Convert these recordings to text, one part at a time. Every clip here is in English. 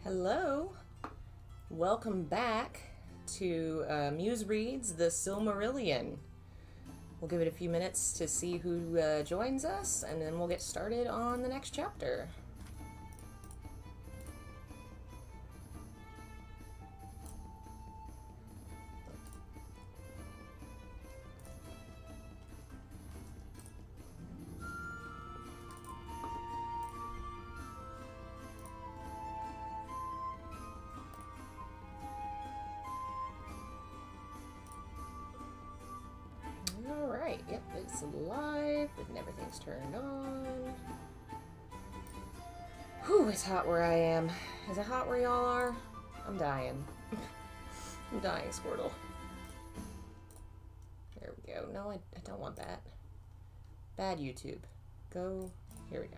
Hello, welcome back to Muse Reads the Silmarillion. We'll give it a few minutes to see who joins us, and then we'll get started on the next chapter. Alright, yep, it's live, and everything's turned on. Whew, it's hot where I am. Is it hot where y'all are? I'm dying. I'm dying, Squirtle. There we go. No, I don't want that. Bad YouTube. Go. Here we go.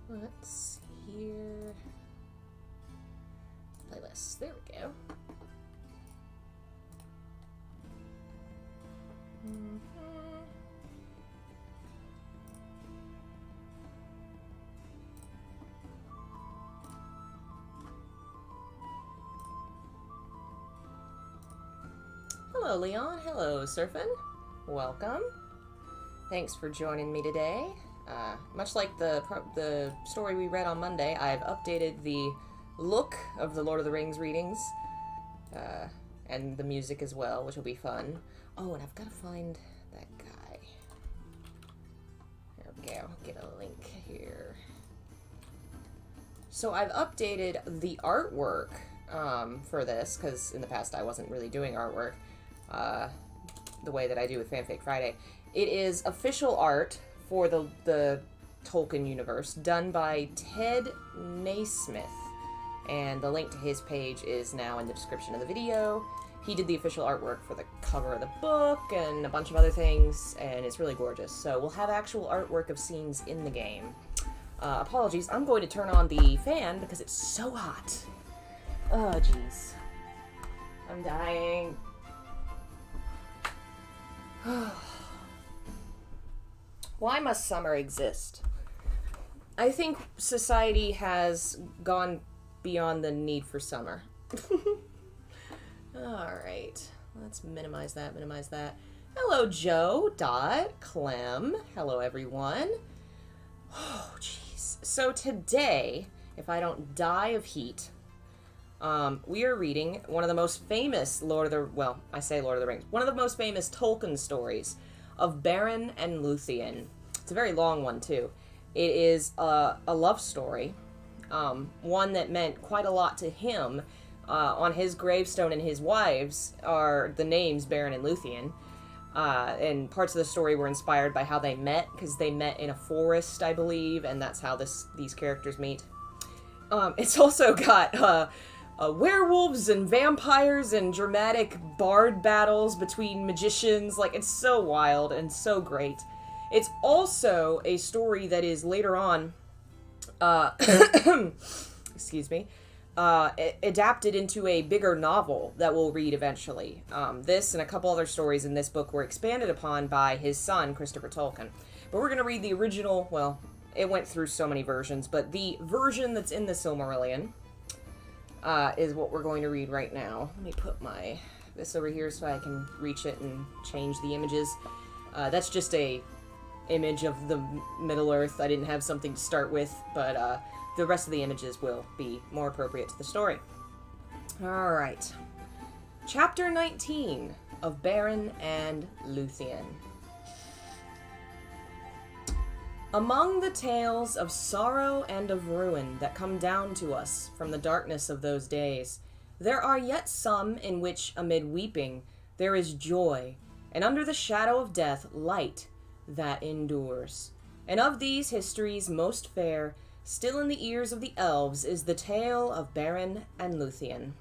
Let's see here. Playlist. There we go. Hello, Leon. Hello, Surfin. Welcome. Thanks for joining me today. Much like the story we read on Monday, I've updated the look of the Lord of the Rings readings, and the music as well, which will be fun. Oh, and I've got to find that guy. There we go. Get a link here. So I've updated the artwork for this, because in the past I wasn't really doing artwork the way that I do with Fanfic Friday. It is official art for the Tolkien universe, done by Ted Naismith, and the link to his page is now in the description of the video. He did the official artwork for the cover of the book and a bunch of other things, and it's really gorgeous. So we'll have actual artwork of scenes in the game. Apologies, I'm going to turn on the fan because it's so hot. Oh, jeez. I'm dying. Why must summer exist? I think society has gone beyond the need for summer. Alright, let's minimize that. Hello, Joe, Dot, Clem. Hello, everyone. Oh, jeez. So today, if I don't die of heat, we are reading one of the most famous one of the most famous Tolkien stories of Beren and Luthien. It's a very long one, too. It is a love story, one that meant quite a lot to him. On his gravestone and his wives are the names Beren and Luthien, and parts of the story were inspired by how they met, because they met in a forest, I believe, and that's how these characters meet. It's also got werewolves and vampires and dramatic bard battles between magicians. Like, it's so wild and so great. It's also a story that is later on, excuse me, adapted into a bigger novel that we'll read eventually. This and a couple other stories in this book were expanded upon by his son, Christopher Tolkien. But we're going to read the original, well, it went through so many versions, but the version that's in the Silmarillion is what we're going to read right now. Let me put this over here so I can reach it and change the images. That's just a image of the Middle-earth. I didn't have something to start with, but the rest of the images will be more appropriate to the story. Alright. Chapter 19 of Beren and Luthien. Among the tales of sorrow and of ruin that come down to us from the darkness of those days, there are yet some in which, amid weeping, there is joy, and under the shadow of death, light that endures. And of these histories most fair, still in the ears of the elves, is the tale of Beren and Luthien.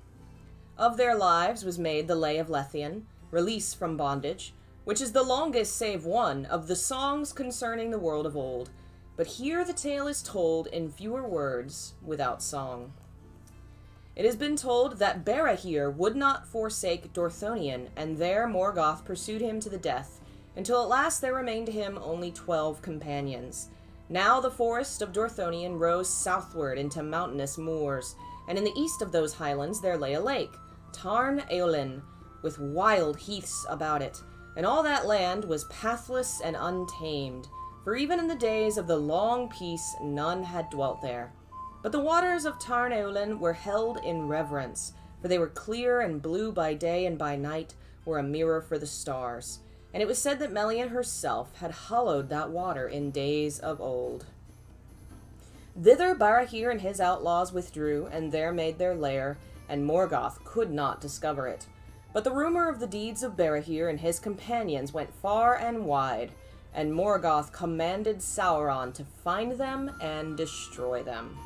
Of their lives was made the Lay of Luthien, release from bondage, which is the longest save one of the songs concerning the world of old, But here the tale is told in fewer words, without song. It has been told that Barahir would not forsake Dorthonion, and there Morgoth pursued him to the death, until at last there remained to him only 12 companions. Now the forest of Dorthonion rose southward into mountainous moors, and in the east of those highlands there lay a lake, Tarn Eowlin, with wild heaths about it, and all that land was pathless and untamed, for even in the days of the long peace none had dwelt there. But the waters of Tarn Eowlin were held in reverence, for they were clear and blue by day, and by night were a mirror for the stars. And it was said that Melian herself had hallowed that water in days of old. Thither Barahir and his outlaws withdrew, and there made their lair, and Morgoth could not discover it. But the rumor of the deeds of Barahir and his companions went far and wide, and Morgoth commanded Sauron to find them and destroy them.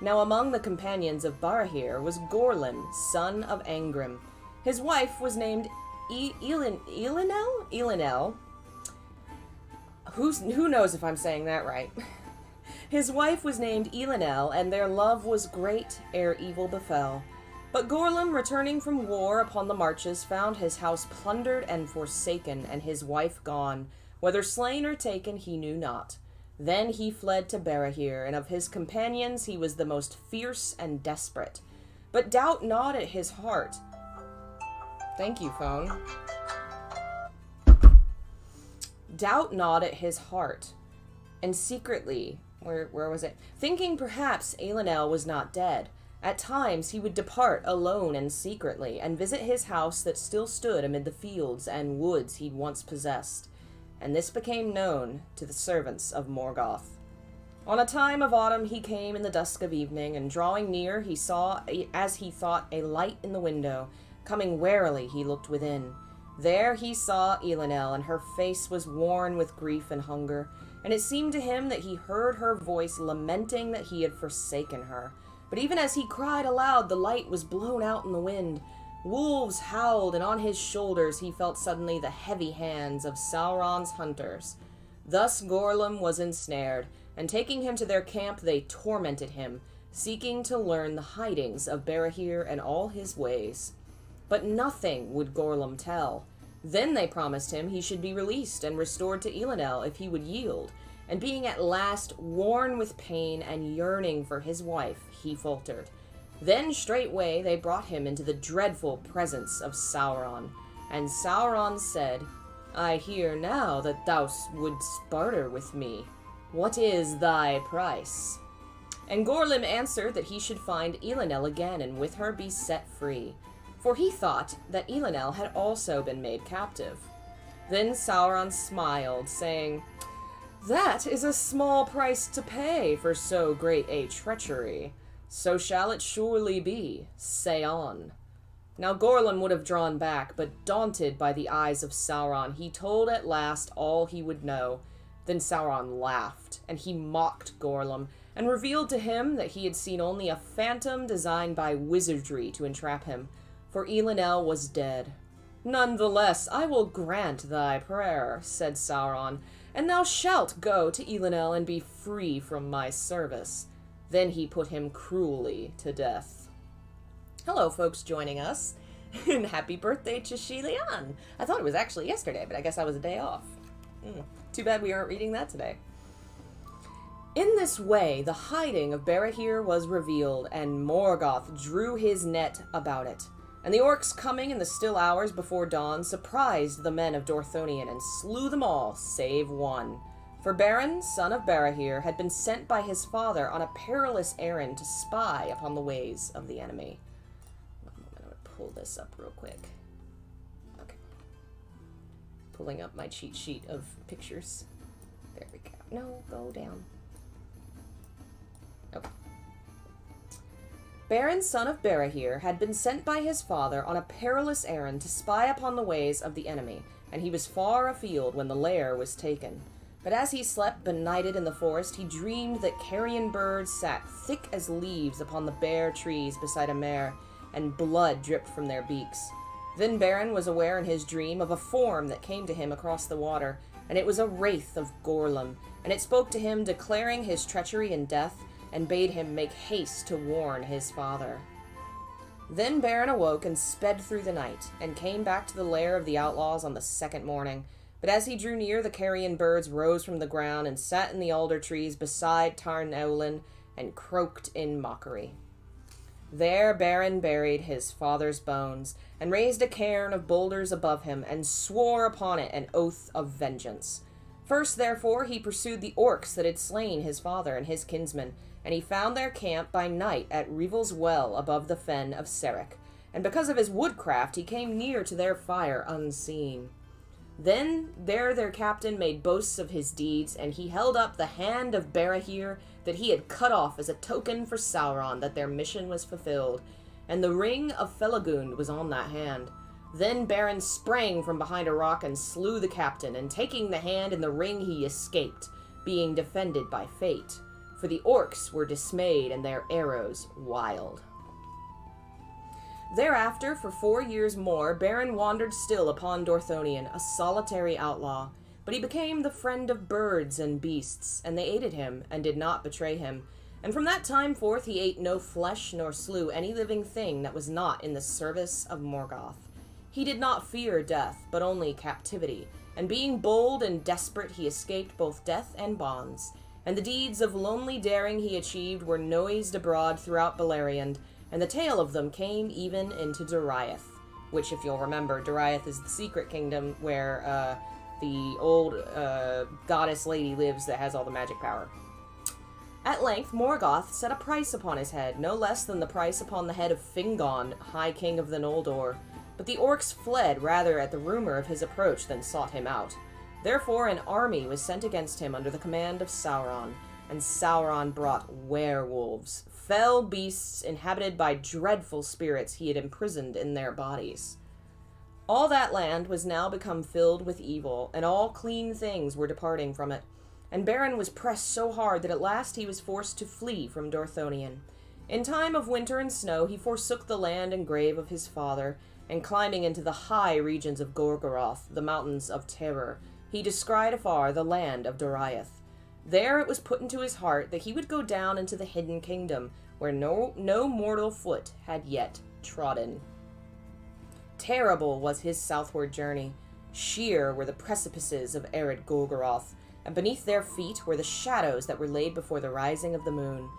Now among the companions of Barahir was Gorlin, son of Angrim. His wife was named Elinel? Who knows if I'm saying that right? His wife was named Elinel, and their love was great ere evil befell. But Gorlim, returning from war upon the marches, found his house plundered and forsaken, and his wife gone, whether slain or taken he knew not. Then he fled to Barahir, and of his companions he was the most fierce and desperate. But doubt not at his heart. Thank you, phone. Doubt not at his heart. And secretly, where was it? Thinking perhaps Elinel was not dead. At times he would depart alone and secretly, and visit his house that still stood amid the fields and woods he'd once possessed. And this became known to the servants of Morgoth. On a time of autumn he came in the dusk of evening, and drawing near he saw, as he thought, a light in the window. Coming warily he looked within. There he saw Elinel, and her face was worn with grief and hunger, and it seemed to him that he heard her voice lamenting that he had forsaken her. But even as he cried aloud, the light was blown out in the wind. Wolves howled, and on his shoulders he felt suddenly the heavy hands of Sauron's hunters. Thus Gorlim was ensnared, and taking him to their camp they tormented him, seeking to learn the hidings of Barahir and all his ways. But nothing would Gorlim tell. Then they promised him he should be released and restored to Elinel if he would yield, and being at last worn with pain and yearning for his wife, he faltered. Then straightway they brought him into the dreadful presence of Sauron, and Sauron said, I hear now that thou wouldst barter with me. What is thy price? And Gorlim answered that he should find Elinel again, and with her be set free. For he thought that Elinel had also been made captive. Then Sauron smiled, saying, That is a small price to pay for so great a treachery. So shall it surely be. Say on. Now Gorlim would have drawn back, but daunted by the eyes of Sauron, he told at last all he would know. Then Sauron laughed, and he mocked Gorlim, and revealed to him that he had seen only a phantom designed by wizardry to entrap him, for Elinel was dead. None the less, I will grant thy prayer, said Sauron, and thou shalt go to Elinel and be free from my service. Then he put him cruelly to death. Hello, folks joining us, and happy birthday to Shilian. I thought it was actually yesterday, but I guess I was a day off. Too bad we aren't reading that today. In this way, the hiding of Barahir was revealed, and Morgoth drew his net about it. And the orcs, coming in the still hours before dawn, surprised the men of Dorthonion and slew them all, save one. For Beren, son of Barahir, had been sent by his father on a perilous errand to spy upon the ways of the enemy. I'm going to pull this up real quick. Okay. Pulling up my cheat sheet of pictures. There we go. No, go down. Okay. Beren, son of Barahir, had been sent by his father on a perilous errand to spy upon the ways of the enemy, and he was far afield when the lair was taken. But as he slept benighted in the forest, he dreamed that carrion birds sat thick as leaves upon the bare trees beside a mere, and blood dripped from their beaks. Then Beren was aware in his dream of a form that came to him across the water, and it was a wraith of Gorlam, and it spoke to him, declaring his treachery and death, and bade him make haste to warn his father. Then Beren awoke and sped through the night, and came back to the lair of the outlaws on the second morning. But as he drew near, the carrion birds rose from the ground and sat in the alder trees beside Tarn Ewlin and croaked in mockery. There Beren buried his father's bones, and raised a cairn of boulders above him, and swore upon it an oath of vengeance. First, therefore, he pursued the orcs that had slain his father and his kinsmen, and he found their camp by night at Revel's well above the fen of Serek, and because of his woodcraft he came near to their fire unseen. Then there their captain made boasts of his deeds, and he held up the hand of Barahir that he had cut off as a token for Sauron that their mission was fulfilled, and the ring of Felagund was on that hand. Then Beren sprang from behind a rock and slew the captain, and taking the hand and the ring he escaped, being defended by fate. For the orcs were dismayed and their arrows wild. Thereafter, for 4 years more, Beren wandered still upon Dorthonion, a solitary outlaw, but he became the friend of birds and beasts, and they aided him, and did not betray him. And from that time forth he ate no flesh, nor slew any living thing that was not in the service of Morgoth. He did not fear death, but only captivity, and being bold and desperate he escaped both death and bonds. And the deeds of lonely daring he achieved were noised abroad throughout Beleriand, and the tale of them came even into Doriath, which, if you'll remember, Doriath is the secret kingdom where the old goddess lady lives that has all the magic power. At length, Morgoth set a price upon his head, no less than the price upon the head of Fingon, High King of the Noldor. But the orcs fled rather at the rumor of his approach than sought him out. Therefore an army was sent against him under the command of Sauron, and Sauron brought werewolves, fell beasts inhabited by dreadful spirits he had imprisoned in their bodies. All that land was now become filled with evil, and all clean things were departing from it. And Beren was pressed so hard that at last he was forced to flee from Dorthonion. In time of winter and snow he forsook the land and grave of his father, and climbing into the high regions of Gorgoroth, the mountains of terror, he descried afar the land of Doriath. There it was put into his heart that he would go down into the hidden kingdom, where no mortal foot had yet trodden. Terrible was his southward journey. Sheer were the precipices of arid Gorgoroth, and beneath their feet were the shadows that were laid before the rising of the moon.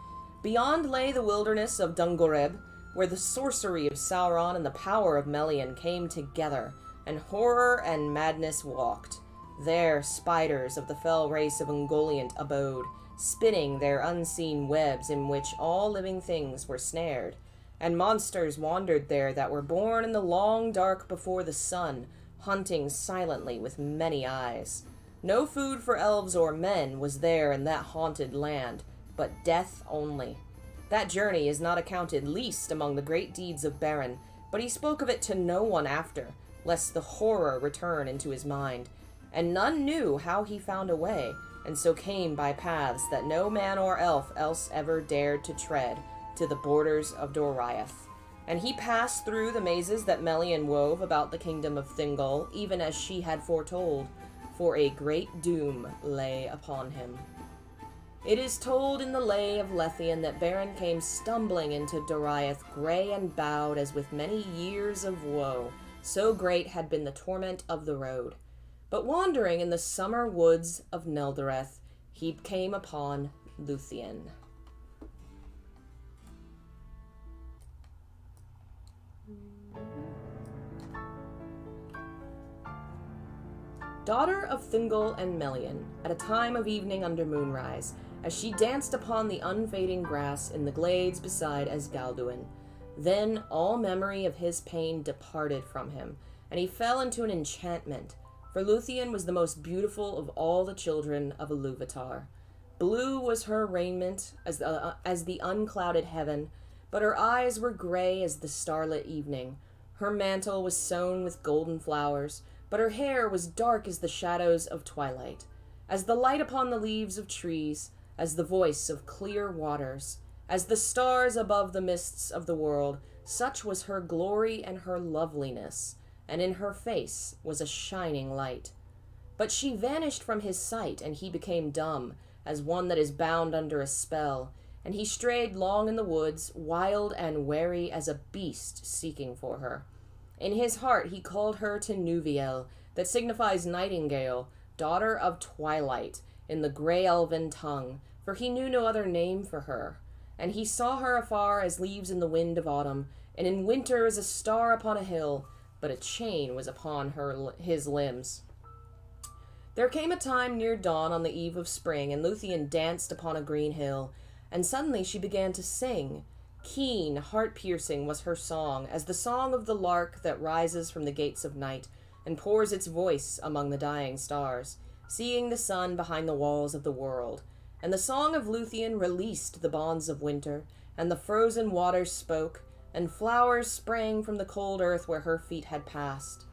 Beyond lay the wilderness of Dungoreb, where the sorcery of Sauron and the power of Melian came together, and horror and madness walked. There spiders of the fell race of Ungoliant abode, spinning their unseen webs in which all living things were snared. And monsters wandered there that were born in the long dark before the sun, hunting silently with many eyes. No food for elves or men was there in that haunted land, but death only. That journey is not accounted least among the great deeds of Beren, but he spoke of it to no one after, lest the horror return into his mind. And none knew how he found a way, and so came by paths that no man or elf else ever dared to tread, to the borders of Doriath. And he passed through the mazes that Melian wove about the kingdom of Thingol, even as she had foretold, for a great doom lay upon him. It is told in the Lay of Luthien that Beren came stumbling into Doriath, grey and bowed as with many years of woe, so great had been the torment of the road. But wandering in the summer woods of Neldareth, he came upon Luthien. Daughter of Thingol and Melian, at a time of evening under moonrise, as she danced upon the unfading grass in the glades beside Esgalduin. Then all memory of his pain departed from him, and he fell into an enchantment, for Luthien was the most beautiful of all the children of Iluvatar. Blue was her raiment as the unclouded heaven, but her eyes were grey as the starlit evening. Her mantle was sown with golden flowers, but her hair was dark as the shadows of twilight, as the light upon the leaves of trees, as the voice of clear waters, as the stars above the mists of the world. Such was her glory and her loveliness, and in her face was a shining light. But she vanished from his sight, and he became dumb, as one that is bound under a spell, and he strayed long in the woods, wild and wary as a beast seeking for her. In his heart he called her to Nuviel, that signifies nightingale, daughter of twilight, in the grey elven tongue, for he knew no other name for her. And he saw her afar as leaves in the wind of autumn, and in winter as a star upon a hill, but a chain was upon his limbs. There came a time near dawn on the eve of spring, and Luthien danced upon a green hill, and suddenly she began to sing. Keen, heart-piercing was her song, as the song of the lark that rises from the gates of night, and pours its voice among the dying stars, seeing the sun behind the walls of the world. And the song of Luthien released the bonds of winter, and the frozen waters spoke, and flowers sprang from the cold earth where her feet had passed.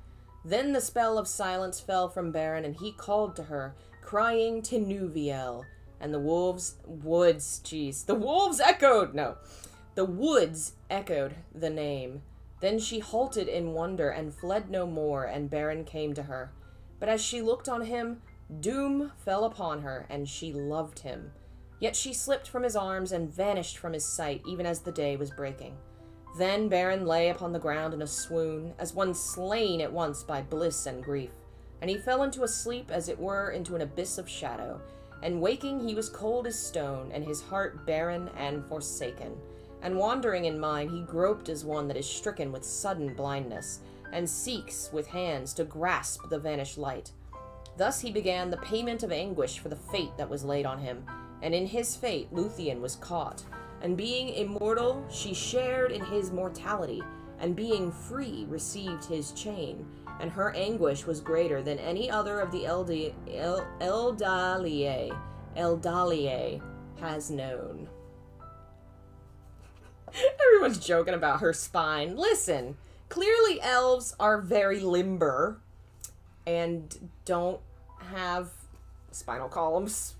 Then the spell of silence fell from Beren, and he called to her, crying to Nuviel, and the woods echoed the name. Then she halted in wonder and fled no more, and Beren came to her. But as she looked on him, doom fell upon her, and she loved him. Yet she slipped from his arms and vanished from his sight, even as the day was breaking. Then Beren lay upon the ground in a swoon, as one slain at once by bliss and grief. And he fell into a sleep, as it were, into an abyss of shadow. And waking he was cold as stone, and his heart barren and forsaken. And wandering in mind, he groped as one that is stricken with sudden blindness, and seeks with hands to grasp the vanished light. Thus he began the payment of anguish for the fate that was laid on him, and in his fate Luthien was caught. And being immortal, she shared in his mortality, and being free, received his chain, and her anguish was greater than any other of the Eldalie has known. Everyone's joking about her spine. Listen, clearly elves are very limber and don't have spinal columns.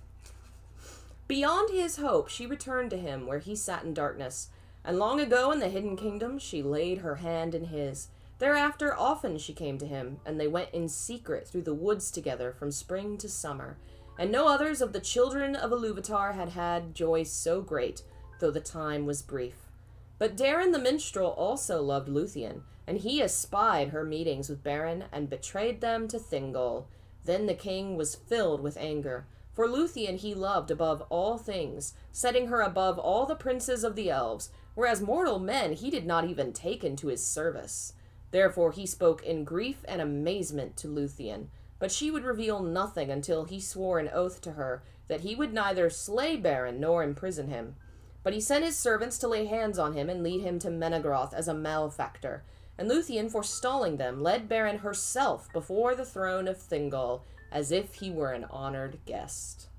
Beyond his hope, she returned to him where he sat in darkness, and long ago in the hidden kingdom she laid her hand in his. Thereafter often she came to him, and they went in secret through the woods together from spring to summer, and no others of the children of Iluvatar had had joy so great, though the time was brief. But Darin the minstrel also loved Luthien, and he espied her meetings with Beren and betrayed them to Thingol. Then the king was filled with anger. For Luthien he loved above all things, setting her above all the princes of the elves, whereas mortal men he did not even take into his service. Therefore he spoke in grief and amazement to Luthien, but she would reveal nothing until he swore an oath to her that he would neither slay Beren nor imprison him. But he sent his servants to lay hands on him and lead him to Menegroth as a malefactor, and Luthien, forestalling them, led Beren herself before the throne of Thingol, as if he were an honored guest.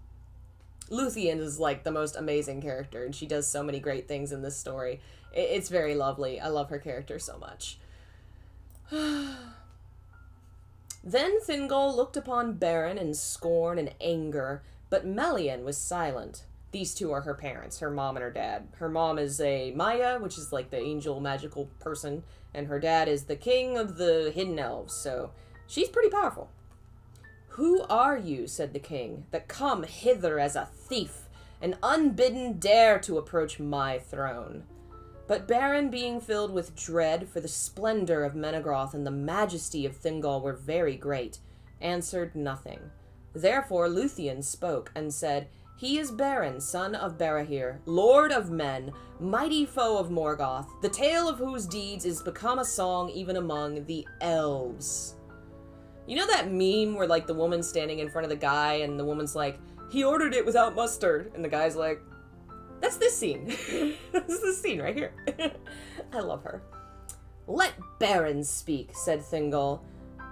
Luthien is like the most amazing character, and she does so many great things in this story. It's very lovely. I love her character so much. Then Thingol looked upon Beren in scorn and anger, but Melian was silent. These two are her parents, her mom and her dad. Her mom is a Maya, which is like the angel magical person, and her dad is the king of the hidden elves, so she's pretty powerful. "Who are you," said the king, "that come hither as a thief, and unbidden dare to approach my throne?" But Beren, being filled with dread, for the splendor of Menegroth and the majesty of Thingol were very great, answered nothing. Therefore Luthien spoke, and said, "He is Beren, son of Barahir, lord of men, mighty foe of Morgoth, the tale of whose deeds is become a song even among the elves." You know that meme where, like, the woman's standing in front of the guy, and the woman's like, "He ordered it without mustard," and the guy's like, that's this scene. This is this scene right here. I love her. "Let Beren speak," said Thingol.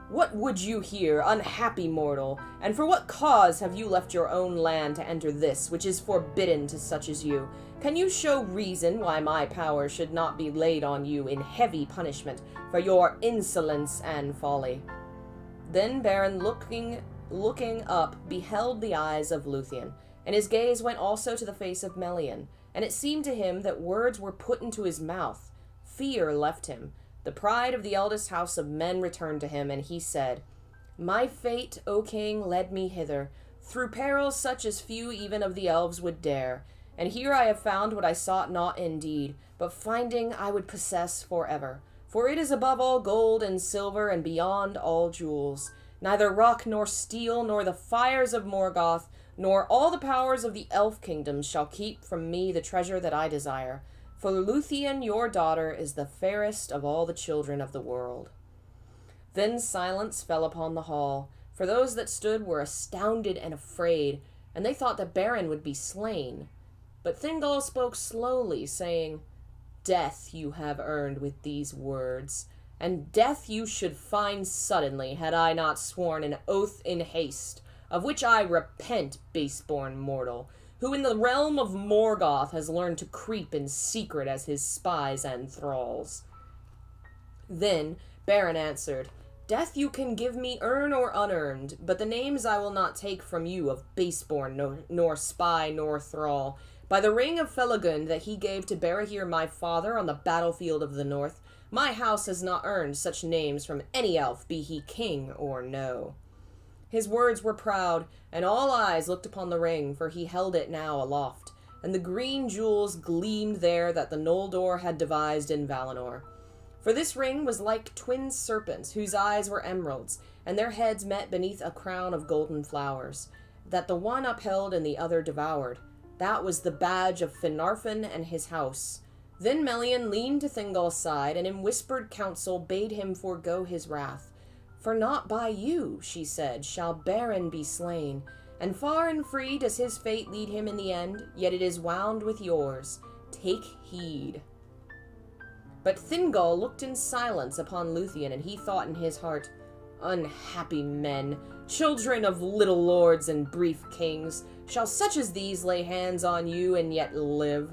"What would you hear, unhappy mortal? And for what cause have you left your own land to enter this, which is forbidden to such as you? Can you show reason why my power should not be laid on you in heavy punishment for your insolence and folly?" Then Beren, looking up, beheld the eyes of Luthien, and his gaze went also to the face of Melian, and it seemed to him that words were put into his mouth. Fear left him. The pride of the eldest house of men returned to him, and he said, My fate, O king, led me hither, through perils such as few even of the elves would dare, and here I have found what I sought not indeed, but finding I would possess forever. For it is above all gold and silver, and beyond all jewels. Neither rock nor steel, nor the fires of Morgoth, nor all the powers of the elf kingdoms shall keep from me the treasure that I desire. For Luthien, your daughter, is the fairest of all the children of the world. Then silence fell upon the hall, for those that stood were astounded and afraid, and they thought that Beren would be slain. But Thingol spoke slowly, saying, Death you have earned with these words, and death you should find suddenly, had I not sworn an oath in haste, of which I repent, base-born mortal, who in the realm of Morgoth has learned to creep in secret as his spies and thralls. Then Beren answered, Death you can give me earn or unearned, but the names I will not take from you of base-born, nor spy, nor thrall. By the ring of Felagund that he gave to Barahir my father on the battlefield of the north, my house has not earned such names from any elf, be he king or no. His words were proud, and all eyes looked upon the ring, for he held it now aloft, and the green jewels gleamed there that the Noldor had devised in Valinor. For this ring was like twin serpents, whose eyes were emeralds, and their heads met beneath a crown of golden flowers, that the one upheld and the other devoured. That was the badge of Finarfin and his house. Then Melian leaned to Thingol's side, and in whispered counsel bade him forego his wrath. For not by you, she said, shall Beren be slain, and far and free does his fate lead him in the end, yet it is wound with yours. Take heed. But Thingol looked in silence upon Luthien, and he thought in his heart, Unhappy men, children of little lords and brief kings, shall such as these lay hands on you and yet live?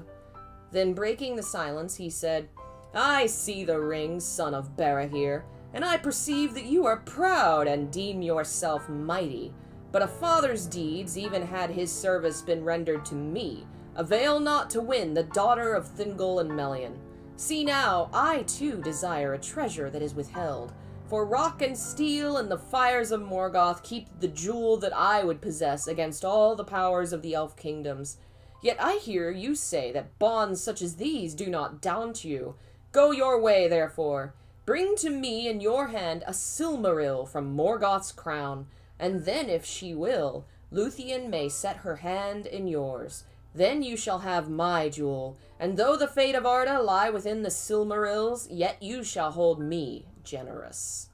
Then breaking the silence, he said, I see the ring, son of Barahir, and I perceive that you are proud and deem yourself mighty. But a father's deeds, even had his service been rendered to me, avail not to win the daughter of Thingol and Melian. See now, I too desire a treasure that is withheld. For rock and steel and the fires of Morgoth keep the jewel that I would possess against all the powers of the elf kingdoms. Yet I hear you say that bonds such as these do not daunt you. Go your way, therefore. Bring to me in your hand a Silmaril from Morgoth's crown, and then, if she will, Luthien may set her hand in yours. Then you shall have my jewel, and though the fate of Arda lie within the Silmarils, yet you shall hold me generous.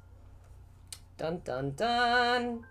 Dun dun dun.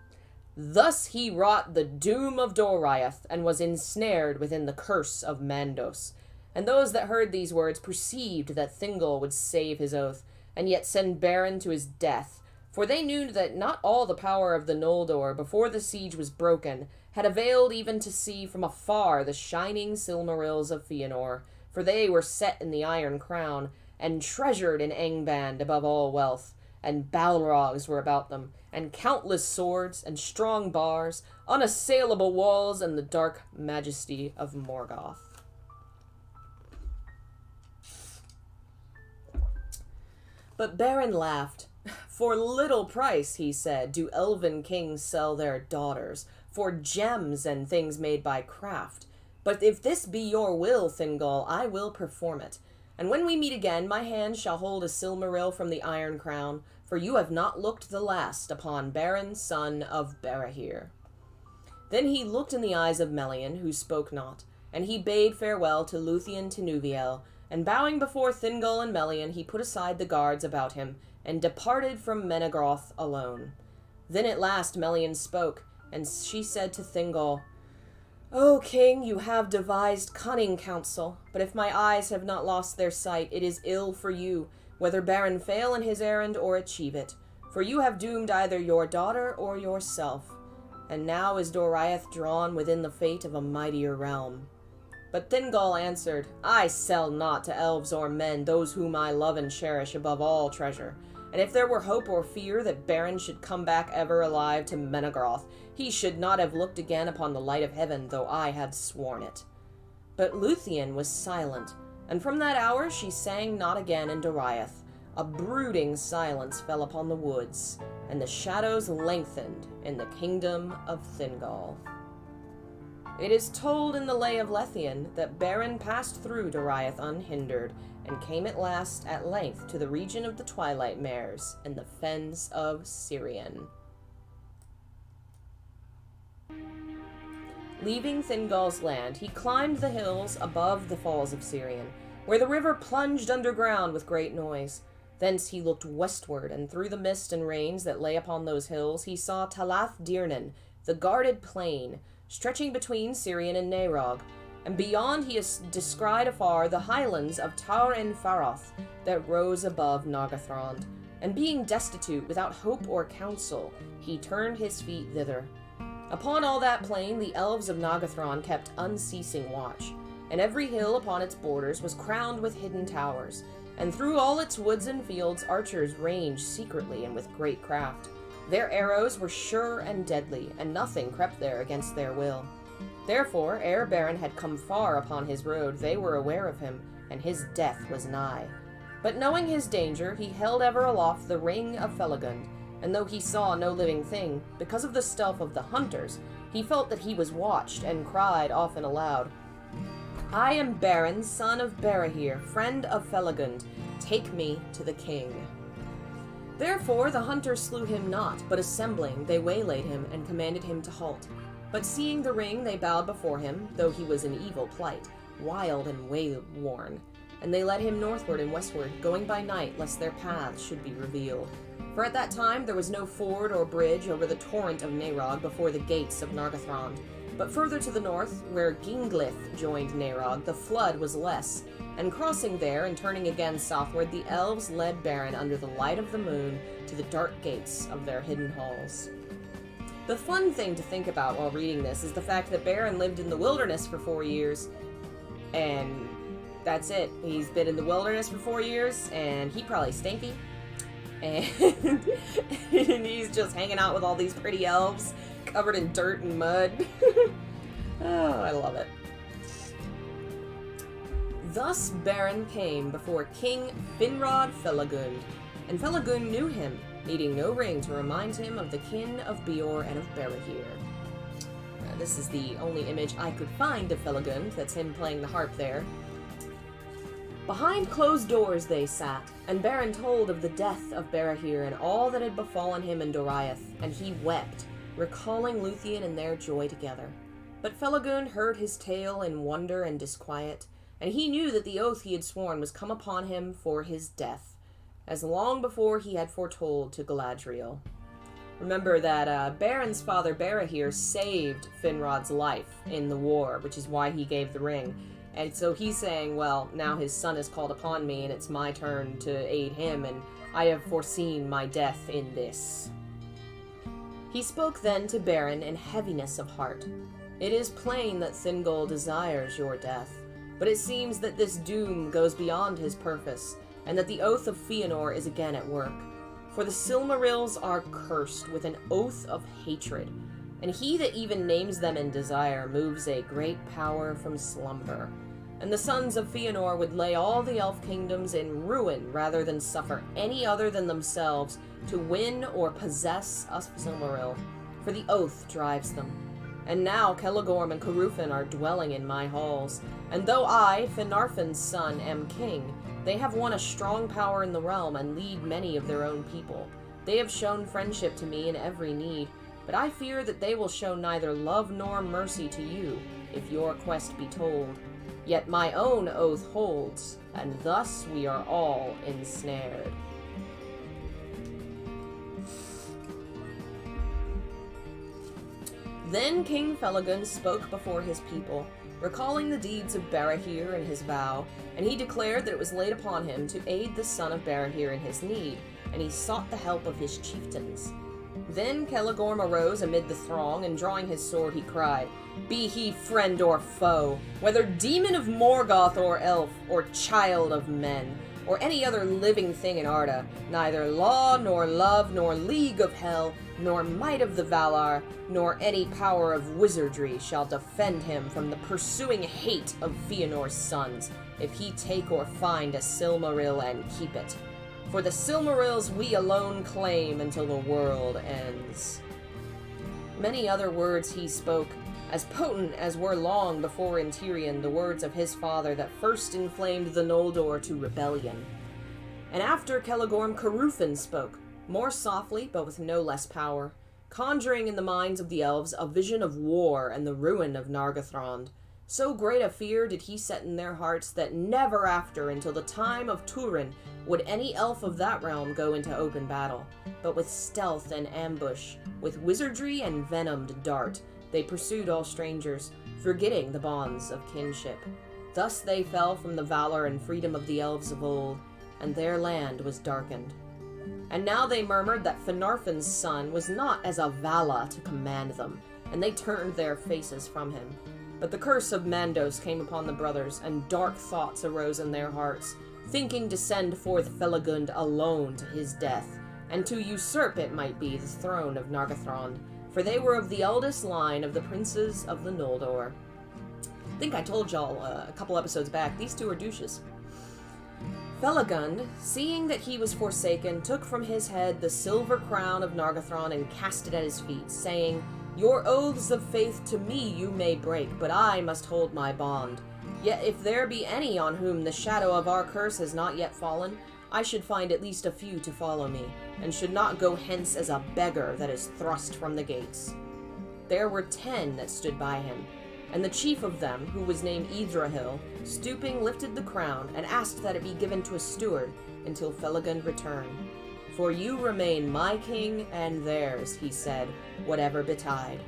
Thus he wrought the doom of Doriath, and was ensnared within the curse of Mandos. And those that heard these words perceived that Thingol would save his oath, and yet send Beren to his death. For they knew that not all the power of the Noldor, before the siege was broken, had availed even to see from afar the shining Silmarils of Fëanor, for they were set in the Iron Crown, and treasured in Angband above all wealth, and Balrogs were about them, and countless swords, and strong bars, unassailable walls, and the dark majesty of Morgoth. But Beren laughed. For little price, he said, do elven kings sell their daughters, for gems and things made by craft. But if this be your will, Thingol, I will perform it. And when we meet again, my hand shall hold a Silmaril from the Iron Crown, for you have not looked the last upon Beren, son of Barahir. Then he looked in the eyes of Melian, who spoke not, and he bade farewell to Luthien Tinuviel, and bowing before Thingol and Melian, he put aside the guards about him, and departed from Menegroth alone. Then at last Melian spoke, and she said to Thingol, O king, you have devised cunning counsel, but if my eyes have not lost their sight, it is ill for you, whether Beren fail in his errand or achieve it, for you have doomed either your daughter or yourself, and now is Doriath drawn within the fate of a mightier realm. But Thingol answered, I sell not to elves or men those whom I love and cherish above all treasure, and if there were hope or fear that Beren should come back ever alive to Menegroth, he should not have looked again upon the light of heaven, though I had sworn it. But Luthien was silent, and from that hour she sang not again in Doriath. A brooding silence fell upon the woods, and the shadows lengthened in the kingdom of Thingol. It is told in the Lay of Luthien that Beren passed through Doriath unhindered, and came at last at length to the region of the Twilight Mares and the fens of Sirion. Leaving Thingol's land, he climbed the hills above the falls of Sirion, where the river plunged underground with great noise. Thence he looked westward, and through the mist and rains that lay upon those hills, he saw Talath Dirnan, the guarded plain, stretching between Sirion and Naerog, and beyond he descried afar the highlands of Taur en Faroth that rose above Nargothrond, and being destitute, without hope or counsel, he turned his feet thither. Upon all that plain the elves of Nargothrond kept unceasing watch, and every hill upon its borders was crowned with hidden towers, and through all its woods and fields archers ranged secretly and with great craft. Their arrows were sure and deadly, and nothing crept there against their will. Therefore, ere Beren had come far upon his road, they were aware of him, and his death was nigh. But knowing his danger, he held ever aloft the ring of Felagund, and though he saw no living thing, because of the stealth of the hunters, he felt that he was watched, and cried often aloud, "I am Beren, son of Barahir, friend of Felagund. Take me to the king." Therefore the hunters slew him not, but assembling, they waylaid him, and commanded him to halt. But seeing the ring, they bowed before him, though he was in evil plight, wild and way-worn. And they led him northward and westward, going by night, lest their paths should be revealed. For at that time there was no ford or bridge over the torrent of Naerog before the gates of Nargothrond. But further to the north, where Ginglith joined Naerog, the flood was less, and crossing there and turning again southward, the elves led Beren under the light of the moon to the dark gates of their hidden halls. The fun thing to think about while reading this is the fact that Beren lived in the wilderness for 4 years, and that's it. He's been in the wilderness for 4 years, and he probably stinky, and, and he's just hanging out with all these pretty elves, covered in dirt and mud. Oh, I love it. Thus Beren came before King Finrod Felagund, and Felagund knew him, needing no ring to remind him of the kin of Beor and of Barahir. This is the only image I could find of Felagund, that's him playing the harp there. Behind closed doors they sat, and Beren told of the death of Barahir and all that had befallen him in Doriath, and he wept, recalling Luthien and their joy together. But Felagund heard his tale in wonder and disquiet, and he knew that the oath he had sworn was come upon him for his death, as long before he had foretold to Galadriel. Remember that Beren's father Barahir saved Finrod's life in the war, which is why he gave the ring. And so he's saying, well, now his son is called upon me, and it's my turn to aid him, and I have foreseen my death in this. He spoke then to Beren in heaviness of heart. It is plain that Thingol desires your death, but it seems that this doom goes beyond his purpose, and that the oath of Fëanor is again at work. For the Silmarils are cursed with an oath of hatred, and he that even names them in desire moves a great power from slumber. And the sons of Fëanor would lay all the elf kingdoms in ruin rather than suffer any other than themselves to win or possess a Silmaril, for the oath drives them. And now Celegorm and Carufin are dwelling in my halls, and though I, Finarfin's son, am king, they have won a strong power in the realm and lead many of their own people. They have shown friendship to me in every need, but I fear that they will show neither love nor mercy to you, if your quest be told. Yet my own oath holds, and thus we are all ensnared. Then King Felagund spoke before his people, recalling the deeds of Barahir and his vow, and he declared that it was laid upon him to aid the son of Barahir in his need, and he sought the help of his chieftains. Then Celegorm arose amid the throng, and drawing his sword he cried, "Be he friend or foe, whether demon of Morgoth or elf, or child of men, or any other living thing in Arda, neither law, nor love, nor league of hell, nor might of the Valar, nor any power of wizardry shall defend him from the pursuing hate of Fëanor's sons, if he take or find a Silmaril and keep it. For the Silmarils we alone claim until the world ends. Many other words he spoke, as potent as were long before in Tyrion the words of his father that first inflamed the Noldor to rebellion. And after Celegorm, Carúfin spoke, more softly but with no less power, conjuring in the minds of the elves a vision of war and the ruin of Nargothrond. So great a fear did he set in their hearts that never after until the time of Turin would any elf of that realm go into open battle, but with stealth and ambush, with wizardry and venomed dart, they pursued all strangers, forgetting the bonds of kinship. Thus they fell from the valor and freedom of the elves of old, and their land was darkened. And now they murmured that Finarfin's son was not as a Vala to command them, and they turned their faces from him. But the curse of Mandos came upon the brothers, and dark thoughts arose in their hearts, thinking to send forth Felagund alone to his death, and to usurp, it might be, the throne of Nargothrond, for they were of the eldest line of the princes of the Noldor. I think I told y'all a couple episodes back, these two are douches. Felagund, seeing that he was forsaken, took from his head the silver crown of Nargothrond and cast it at his feet, saying, "Your oaths of faith to me you may break, but I must hold my bond. Yet if there be any on whom the shadow of our curse has not yet fallen, I should find at least a few to follow me, and should not go hence as a beggar that is thrust from the gates." There were 10 that stood by him, and the chief of them, who was named Yggdrasil, stooping lifted the crown, and asked that it be given to a steward until Felagund returned. "For you remain my king and theirs," he said, "whatever betide."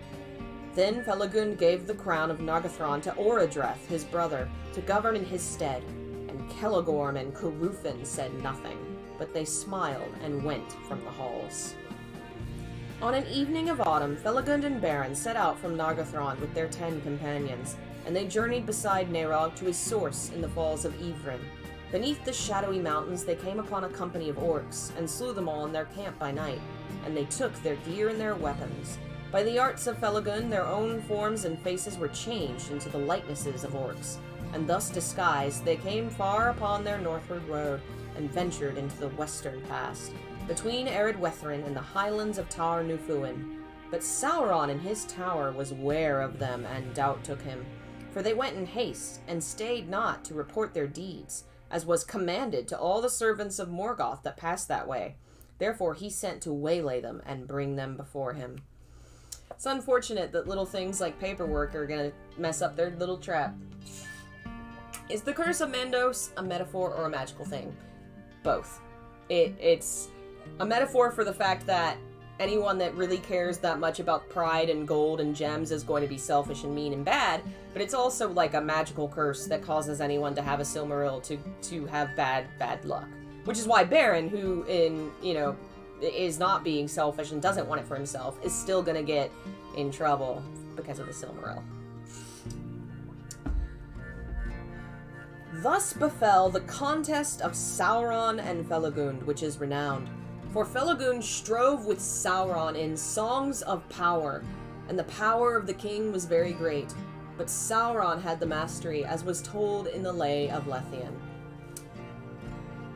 Then Felagund gave the crown of Nargothrond to Orodreth, his brother, to govern in his stead, and Celegorm and Carúfin said nothing, but they smiled and went from the halls. On an evening of autumn, Felagund and Beren set out from Nargothrond with their 10 companions, and they journeyed beside Nerog to his source in the falls of Ivrin. Beneath the shadowy mountains they came upon a company of orcs, and slew them all in their camp by night, and they took their gear and their weapons. By the arts of Felagund, their own forms and faces were changed into the likenesses of orcs, and thus disguised they came far upon their northward road, and ventured into the western past, between Ered Wethrin and the highlands of Tar Nufuin. But Sauron in his tower was ware of them, and doubt took him, for they went in haste, and stayed not to report their deeds, as was commanded to all the servants of Morgoth that passed that way. Therefore he sent to waylay them and bring them before him. It's unfortunate that little things like paperwork are gonna mess up their little trap. Is the Curse of Mandos a metaphor or a magical thing? Both. It's a metaphor for the fact that anyone that really cares that much about pride and gold and gems is going to be selfish and mean and bad, but it's also like a magical curse that causes anyone to have a Silmaril to have bad luck. Which is why Beren, who is not being selfish and doesn't want it for himself, is still gonna get in trouble because of the Silmaril. Thus befell the contest of Sauron and Felagund, which is renowned. For Felagund strove with Sauron in songs of power, and the power of the king was very great. But Sauron had the mastery, as was told in the Lay of Luthien.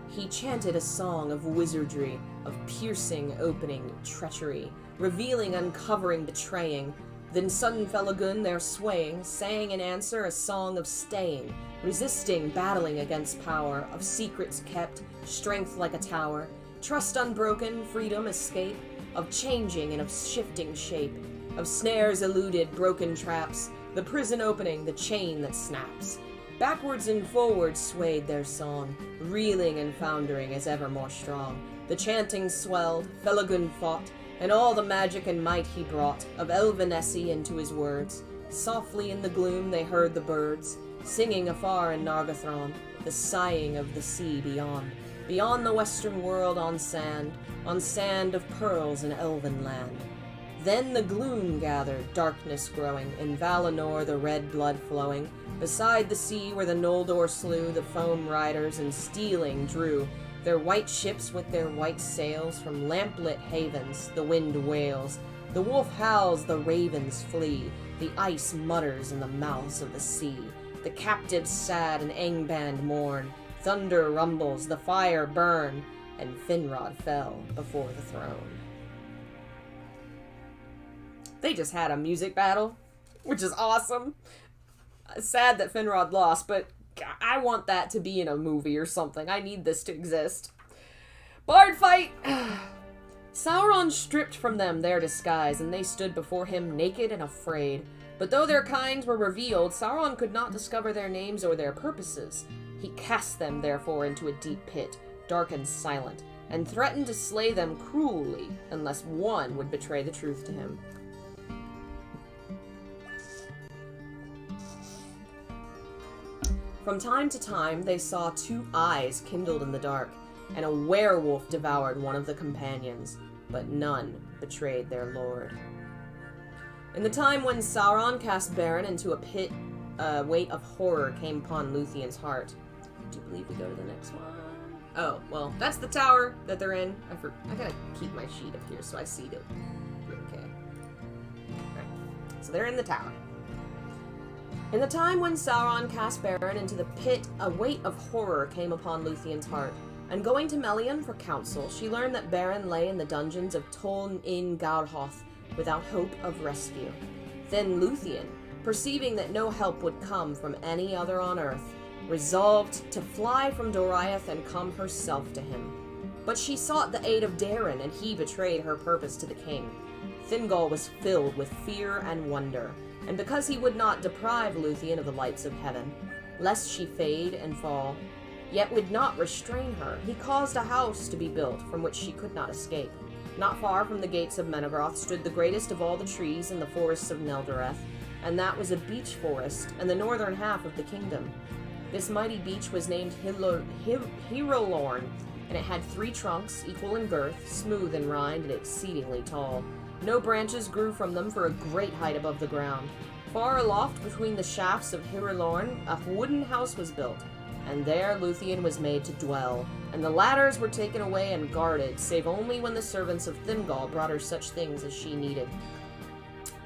He chanted a song of wizardry, of piercing, opening, treachery, revealing, uncovering, betraying. Then sudden Felagund, there swaying, sang in answer a song of staying, resisting, battling against power, of secrets kept, strength like a tower, trust unbroken, freedom escape, of changing and of shifting shape, of snares eluded, broken traps, the prison opening, the chain that snaps. Backwards and forwards swayed their song, reeling and foundering as ever more strong. The chanting swelled, Felagund fought, and all the magic and might he brought of Elvenessi into his words. Softly in the gloom they heard the birds, singing afar in Nargothrond, the sighing of the sea beyond the western world on sand of pearls in elven land. Then the gloom gathered, darkness growing, in Valinor the red blood flowing, beside the sea where the Noldor slew the foam riders, and stealing drew their white ships with their white sails. From lamplit havens the wind wails, the wolf howls, the ravens flee, the ice mutters in the mouths of the sea. The captives sad and Angband mourn, thunder rumbles, the fire burn, and Finrod fell before the throne. They just had a music battle, which is awesome. Sad that Finrod lost, but I want that to be in a movie or something. I need this to exist. Bard fight! Sauron stripped from them their disguise, and they stood before him naked and afraid. But though their kinds were revealed, Sauron could not discover their names or their purposes. He cast them, therefore, into a deep pit, dark and silent, and threatened to slay them cruelly, unless one would betray the truth to him. From time to time, they saw two eyes kindled in the dark, and a werewolf devoured one of the companions, but none betrayed their lord. In the time when Sauron cast Beren into a pit, a weight of horror came upon Luthien's heart. Do you believe we go to the next one? Oh, well, that's the tower that they're in. I gotta keep my sheet up here so I see that we're okay. Alright, so they're in the tower. In the time when Sauron cast Beren into the pit, a weight of horror came upon Luthien's heart, and going to Melian for counsel, she learned that Beren lay in the dungeons of Tol in Garhoth without hope of rescue. Then Luthien, perceiving that no help would come from any other on earth, resolved to fly from Doriath and come herself to him. But she sought the aid of Darin, and he betrayed her purpose to the king. Thingol was filled with fear and wonder, and because he would not deprive Luthien of the lights of heaven, lest she fade and fall, yet would not restrain her, he caused a house to be built from which she could not escape. Not far from the gates of Menegroth stood the greatest of all the trees in the forests of Neldoreth, and that was a beech forest, and the northern half of the kingdom. This mighty beech was named Hirolorn, and it had 3 trunks, equal in girth, smooth and rind, and exceedingly tall. No branches grew from them for a great height above the ground. Far aloft, between the shafts of Hirolorn, a wooden house was built, and there Luthien was made to dwell, and the ladders were taken away and guarded, save only when the servants of Thingol brought her such things as she needed.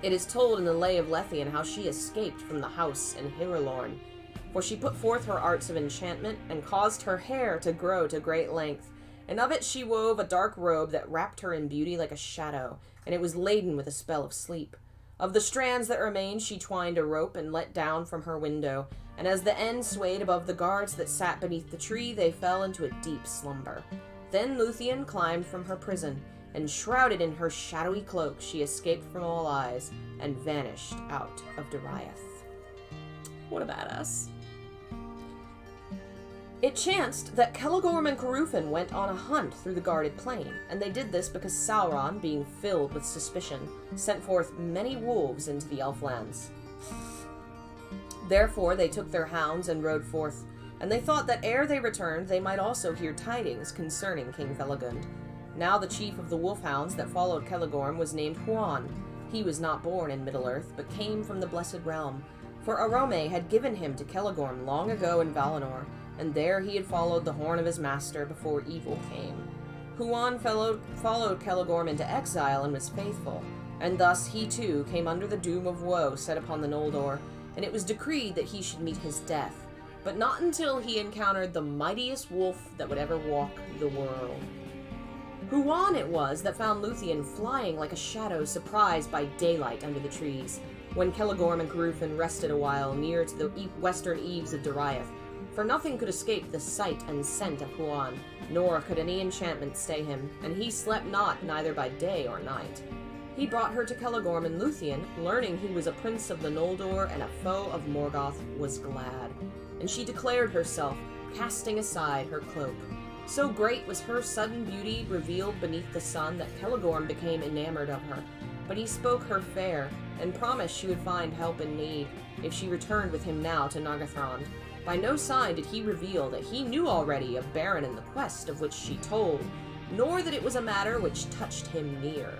It is told in the Lay of Luthien how she escaped from the house in Hirolorn, for she put forth her arts of enchantment, and caused her hair to grow to great length, and of it she wove a dark robe that wrapped her in beauty like a shadow, and it was laden with a spell of sleep. Of the strands that remained she twined a rope and let down from her window, and as the end swayed above the guards that sat beneath the tree, they fell into a deep slumber. Then Luthien climbed from her prison, and shrouded in her shadowy cloak she escaped from all eyes, and vanished out of Doriath. What a badass. It chanced that Celegorm and Corufin went on a hunt through the guarded plain, and they did this because Sauron, being filled with suspicion, sent forth many wolves into the Elflands. Therefore they took their hounds and rode forth, and they thought that ere they returned they might also hear tidings concerning King Felagund. Now the chief of the wolfhounds that followed Celegorm was named Huan. He was not born in Middle-earth, but came from the Blessed Realm, for Arome had given him to Celegorm long ago in Valinor, and there he had followed the horn of his master before evil came. Huan followed Celegorm into exile and was faithful, and thus he too came under the doom of woe set upon the Noldor, and it was decreed that he should meet his death, but not until he encountered the mightiest wolf that would ever walk the world. Huan it was that found Luthien flying like a shadow surprised by daylight under the trees, when Celegorm and Corufin rested a while near to the western eaves of Doriath, for nothing could escape the sight and scent of Huan, nor could any enchantment stay him, and he slept not neither by day or night. He brought her to Celegorm, and Luthien, learning he was a prince of the Noldor and a foe of Morgoth, was glad, and she declared herself, casting aside her cloak. So great was her sudden beauty revealed beneath the sun that Celegorm became enamored of her, but he spoke her fair, and promised she would find help in need, if she returned with him now to Nargothrond. By no sign did he reveal that he knew already of Beren and the quest of which she told, nor that it was a matter which touched him near.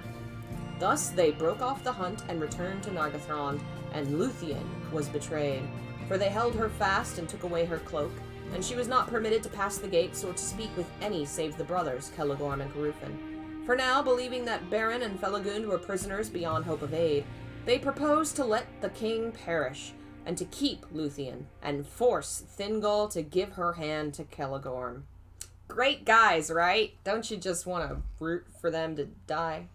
Thus they broke off the hunt and returned to Nargothrond, and Luthien was betrayed, for they held her fast and took away her cloak, and she was not permitted to pass the gates or to speak with any save the brothers, Celegorm and Corufin. For now, believing that Beren and Felagund were prisoners beyond hope of aid, they proposed to let the king perish, and to keep Luthien, and force Thingol to give her hand to Celegorm. great guys, right? Don't you just want to root for them to die?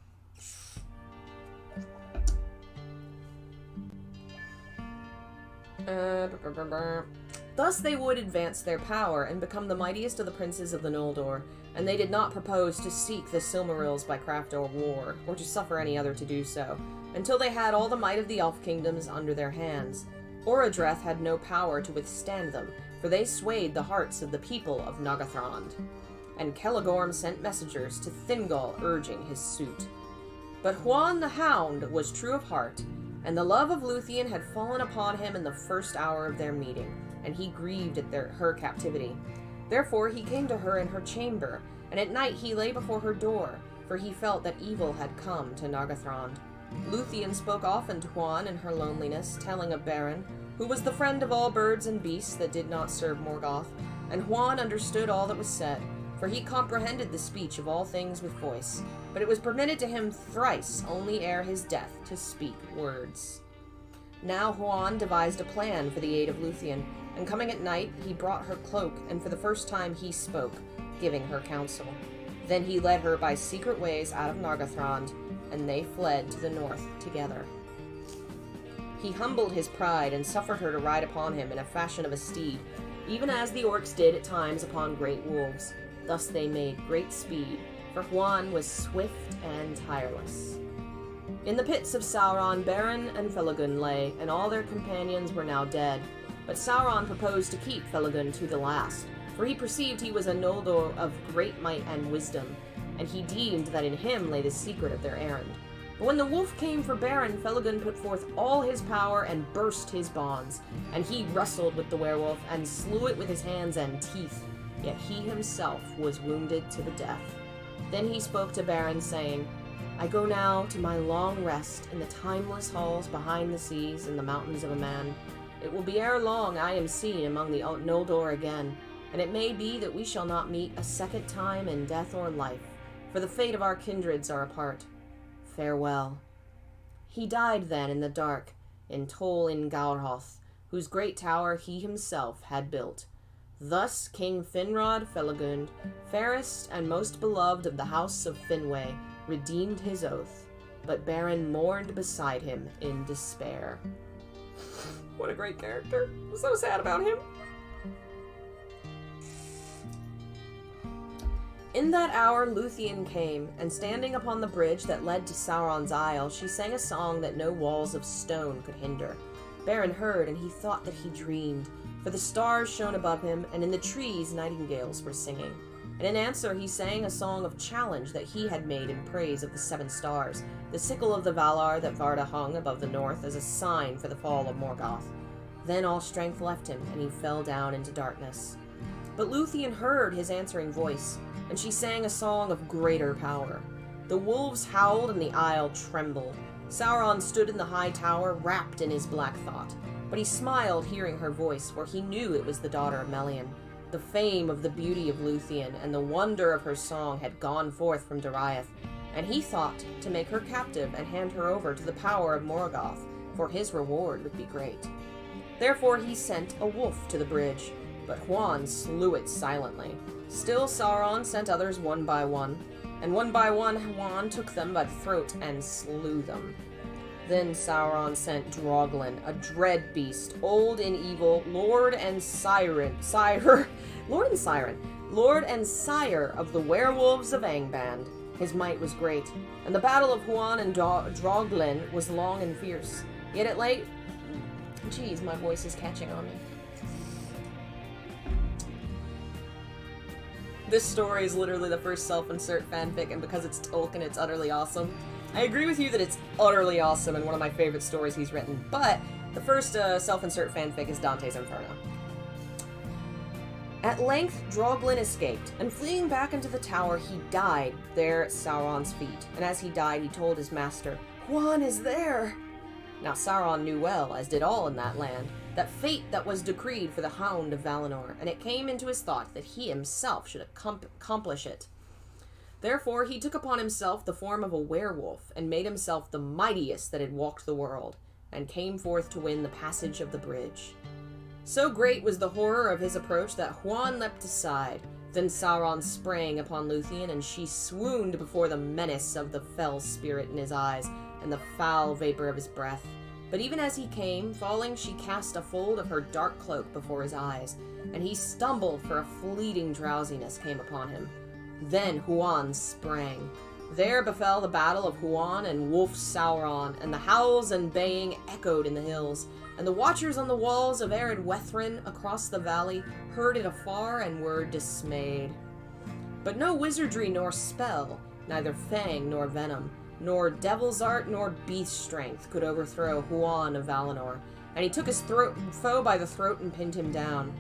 Thus they would advance their power and become the mightiest of the princes of the Noldor, and they did not propose to seek the Silmarils by craft or war, or to suffer any other to do so, until they had all the might of the elf kingdoms under their hands. Orodreth had no power to withstand them, for they swayed the hearts of the people of Nargothrond. And Celegorm sent messengers to Thingol urging his suit. But Huan the Hound was true of heart, and the love of Luthien had fallen upon him in the first hour of their meeting, and he grieved at her captivity. Therefore he came to her in her chamber, and at night he lay before her door, for he felt that evil had come to Nargothrond. Luthien spoke often to Huan in her loneliness, telling of Beren, who was the friend of all birds and beasts that did not serve Morgoth, and Huan understood all that was said, for he comprehended the speech of all things with voice, but it was permitted to him thrice only ere his death to speak words. Now Huan devised a plan for the Aid of Luthien, and coming at night he brought her cloak, and for the first time he spoke, giving her counsel. Then he led her by secret ways out of Nargothrond, and they fled to the north together. He humbled his pride and suffered her to ride upon him in a fashion of a steed, even as the orcs did at times upon great wolves. Thus they made great speed, for Huan was swift and tireless. In the pits of Sauron, Beren and Felagund lay, and all their companions were now dead. But Sauron proposed to keep Felagund to the last, for he perceived he was a Noldor of great might and wisdom, and he deemed that in him lay the secret of their errand. But when the wolf came for Beren, Felagund put forth all his power and burst his bonds, and he wrestled with the werewolf and slew it with his hands and teeth, yet he himself was wounded to the death. Then he spoke to Beren, saying, I go now to my long rest in the timeless halls behind the seas and the mountains of a man. It will be ere long I am seen among the Noldor again, and it may be that we shall not meet a second time in death or life, for the fate of our kindreds are apart. Farewell. He died then in the dark, in Tol in Gaurhoth, whose great tower he himself had built. Thus King Finrod Felagund, fairest and most beloved of the house of Finwë, redeemed his oath, but Beren mourned beside him in despair. What a great character. I'm so sad about him. In that hour Luthien came, and standing upon the bridge that led to Sauron's Isle, she sang a song that no walls of stone could hinder. Beren heard, and he thought that he dreamed, for the stars shone above him, and in the trees nightingales were singing. And in answer he sang a song of challenge that he had made in praise of the seven stars, the sickle of the Valar that Varda hung above the north as a sign for the fall of Morgoth. Then all strength left him, and he fell down into darkness. But Luthien heard his answering voice, and she sang a song of greater power. The wolves howled and the isle trembled. Sauron stood in the high tower, wrapped in his black thought. But he smiled, hearing her voice, for he knew it was the daughter of Melian. The fame of the beauty of Luthien and the wonder of her song had gone forth from Dariath, and he thought to make her captive and hand her over to the power of Morgoth, for his reward would be great. Therefore he sent a wolf to the bridge, but Huan slew it silently. Still Sauron sent others one, and one by one Huan took them by the throat and slew them. Then Sauron sent Droglin, a dread beast, old and evil, Lord and Sire of the werewolves of Angband. His might was great, and the battle of Huan and Droglin was long and fierce. Yet at late... Geez, my voice is catching on me. This story is literally the first self-insert fanfic, and because it's Tolkien, it's utterly awesome. I agree with you that it's utterly awesome and one of my favorite stories he's written, but the first self-insert fanfic is Dante's Inferno. At length, Droglin escaped, and fleeing back into the tower, he died there at Sauron's feet. And as he died, he told his master, Huan is there! Now Sauron knew well, as did all in that land, that fate that was decreed for the Hound of Valinor, and it came into his thought that he himself should accomplish it. Therefore he took upon himself the form of a werewolf, and made himself the mightiest that had walked the world, and came forth to win the passage of the bridge. So great was the horror of his approach that Huan leapt aside, Then Sauron sprang upon Luthien, and she swooned before the menace of the fell spirit in his eyes and the foul vapor of his breath. But even as he came, falling, she cast a fold of her dark cloak before his eyes, and he stumbled, for a fleeting drowsiness came upon him. Then Huan sprang. There befell the battle of Huan and Wolf Sauron, and the howls and baying echoed in the hills, and the watchers on the walls of Ered Wethrin across the valley heard it afar and were dismayed. But no wizardry nor spell, neither fang nor venom, nor devil's art nor beast strength could overthrow Huan of Valinor, and he took his foe by the throat and pinned him down.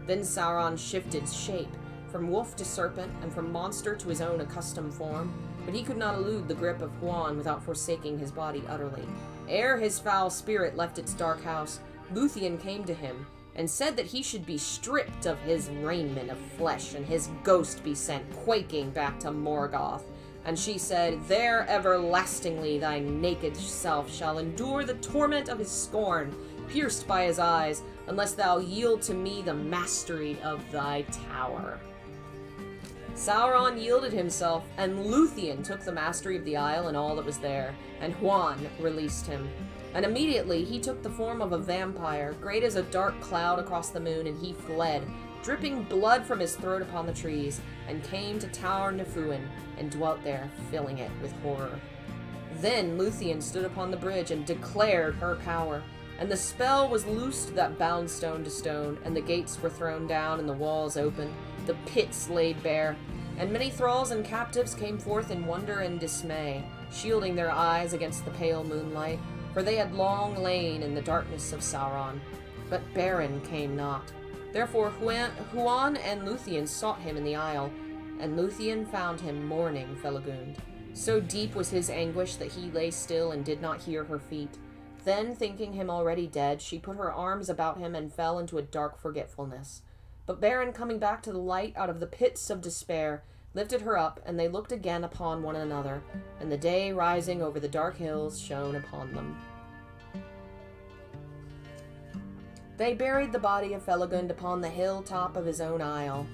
Then Sauron shifted shape, from wolf to serpent, and from monster to his own accustomed form, but he could not elude the grip of Huan without forsaking his body utterly. Ere his foul spirit left its dark house, Luthien came to him, and said that he should be stripped of his raiment of flesh, and his ghost be sent quaking back to Morgoth. And she said, "There everlastingly thy naked self shall endure the torment of his scorn, pierced by his eyes, unless thou yield to me the mastery of thy tower." Sauron yielded himself, and Luthien took the mastery of the isle and all that was there, and Huan released him. And immediately he took the form of a vampire, great as a dark cloud across the moon, and he fled, dripping blood from his throat upon the trees, and came to Tower Nefuin, and dwelt there, filling it with horror. Then Luthien stood upon the bridge and declared her power, and the spell was loosed that bound stone to stone, and the gates were thrown down, and the walls opened, the pits laid bare, and many thralls and captives came forth in wonder and dismay, shielding their eyes against the pale moonlight, for they had long lain in the darkness of Sauron. But Beren came not. Therefore Huan and Luthien sought him in the isle, and Luthien found him mourning Felagund. So deep was his anguish that he lay still and did not hear her feet. Then, thinking him already dead, she put her arms about him and fell into a dark forgetfulness. But Beren, coming back to the light out of the pits of despair, lifted her up, and they looked again upon one another, and the day rising over the dark hills shone upon them. They buried the body of Felagund upon the hill top of his own isle,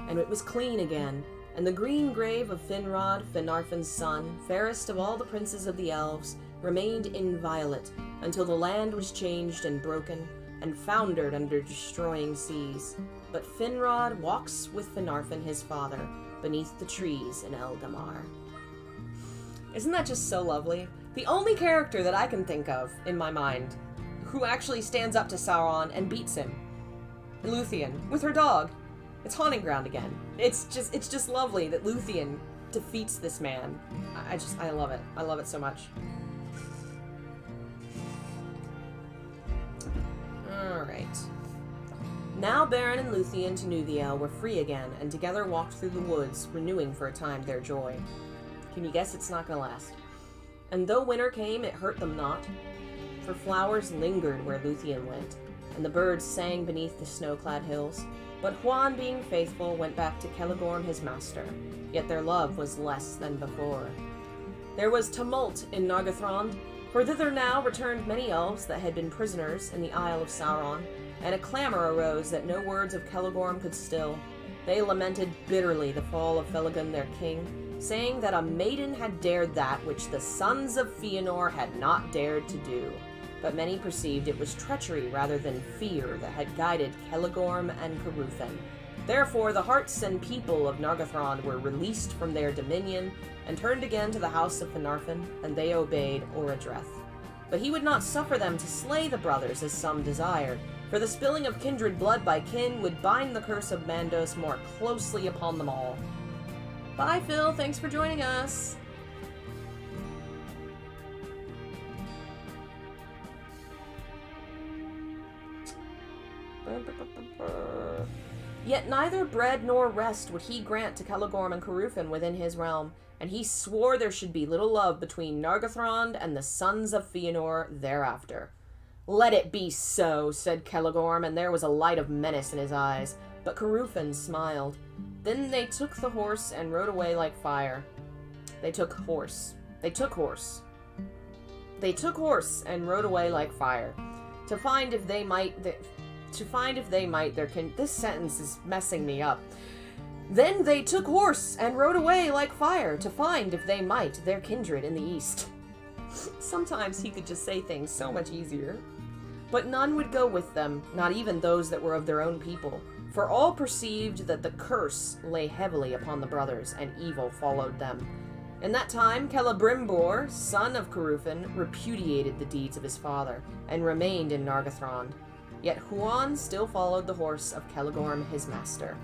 and it was clean again, and the green grave of Finrod, Finarfin's son, fairest of all the princes of the elves, remained inviolate until the land was changed and broken, and foundered under destroying seas. But Finrod walks with Finarfin his father, beneath the trees in Eldamar. Isn't that just so lovely? The only character that I can think of, in my mind, who actually stands up to Sauron and beats him. Luthien, with her dog. It's Haunting Ground again. It's just lovely that Luthien defeats this man. I love it. I love it so much. Alright. Now Beren and Luthien to Nuviel were free again, and together walked through the woods, renewing for a time their joy. Can you guess it's not gonna last? And though winter came, it hurt them not, for flowers lingered where Luthien went, and the birds sang beneath the snow-clad hills. But Huan, being faithful, went back to Celegorm his master, yet their love was less than before. There was tumult in Nargothrond, for thither now returned many elves that had been prisoners in the Isle of Sauron, and a clamor arose that no words of Celegorm could still. They lamented bitterly the fall of Felagund their king, saying that a maiden had dared that which the sons of Fëanor had not dared to do. But many perceived it was treachery rather than fear that had guided Celegorm and Caruthen. Therefore the hearts and people of Nargothrond were released from their dominion, and turned again to the house of Finarfin, and they obeyed Orodreth. But he would not suffer them to slay the brothers as some desired, for the spilling of kindred blood by kin would bind the curse of Mandos more closely upon them all. Bye, Phil. Thanks for joining us. Yet neither bread nor rest would he grant to Celegorm and Caruthen within his realm, and he swore there should be little love between Nargothrond and the sons of Fëanor thereafter. "Let it be so," said Celegorm, and there was a light of menace in his eyes, but Caruthen smiled. Then they took the horse and rode away like fire. They took horse and rode away like fire, to find if they might this sentence is messing me up. Then they took horse and rode away like fire to find, if they might, their kindred in the east. Sometimes he could just say things so much easier. But none would go with them, not even those that were of their own people, for all perceived that the curse lay heavily upon the brothers, and evil followed them. In that time, Celebrimbor, son of Carufin, repudiated the deeds of his father, and remained in Nargothrond. Yet Huan still followed the horse of Celegorm, his master.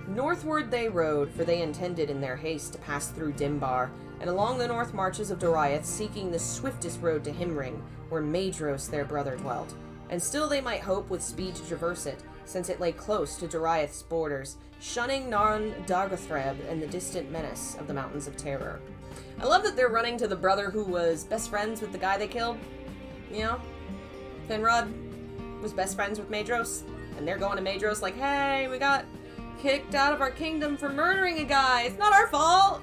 Northward they rode, for they intended in their haste to pass through Dimbar, and along the north marches of Doriath, seeking the swiftest road to Himring, where Maedhros their brother dwelt. And still they might hope with speed to traverse it, since it lay close to Doriath's borders, shunning Narn Dargothreb and the distant menace of the Mountains of Terror. I love that they're running to the brother who was best friends with the guy they killed. You know? Finrod was best friends with Maedhros, and they're going to Maedhros like, hey, we got kicked out of our kingdom for murdering a guy. It's not our fault.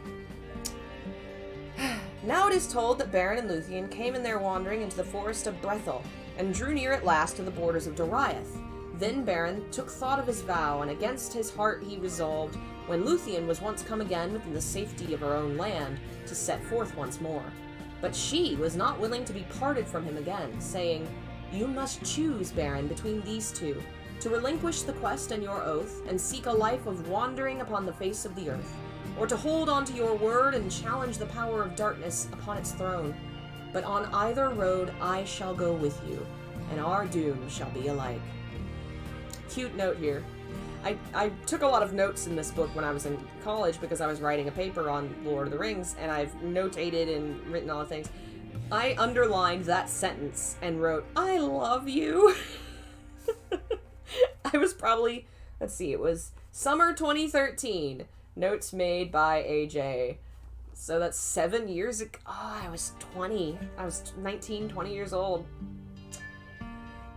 Now it is told that Beren and Luthien came in their wandering into the forest of Brethil, and drew near at last to the borders of Doriath. Then Beren took thought of his vow, and against his heart he resolved, when Luthien was once come again within the safety of her own land, to set forth once more. But she was not willing to be parted from him again, saying, "You must choose, Beren, between these two, to relinquish the quest and your oath, and seek a life of wandering upon the face of the earth, or to hold on to your word and challenge the power of darkness upon its throne. But on either road I shall go with you, and our doom shall be alike." Cute note here. I took a lot of notes in this book when I was in college because I was writing a paper on Lord of the Rings, and I've notated and written all the things. I underlined that sentence and wrote, "I love you." I was probably, let's see, it was summer 2013. Notes made by AJ. So that's 7 years ago. Oh, I was 20. I was 19, 20 years old.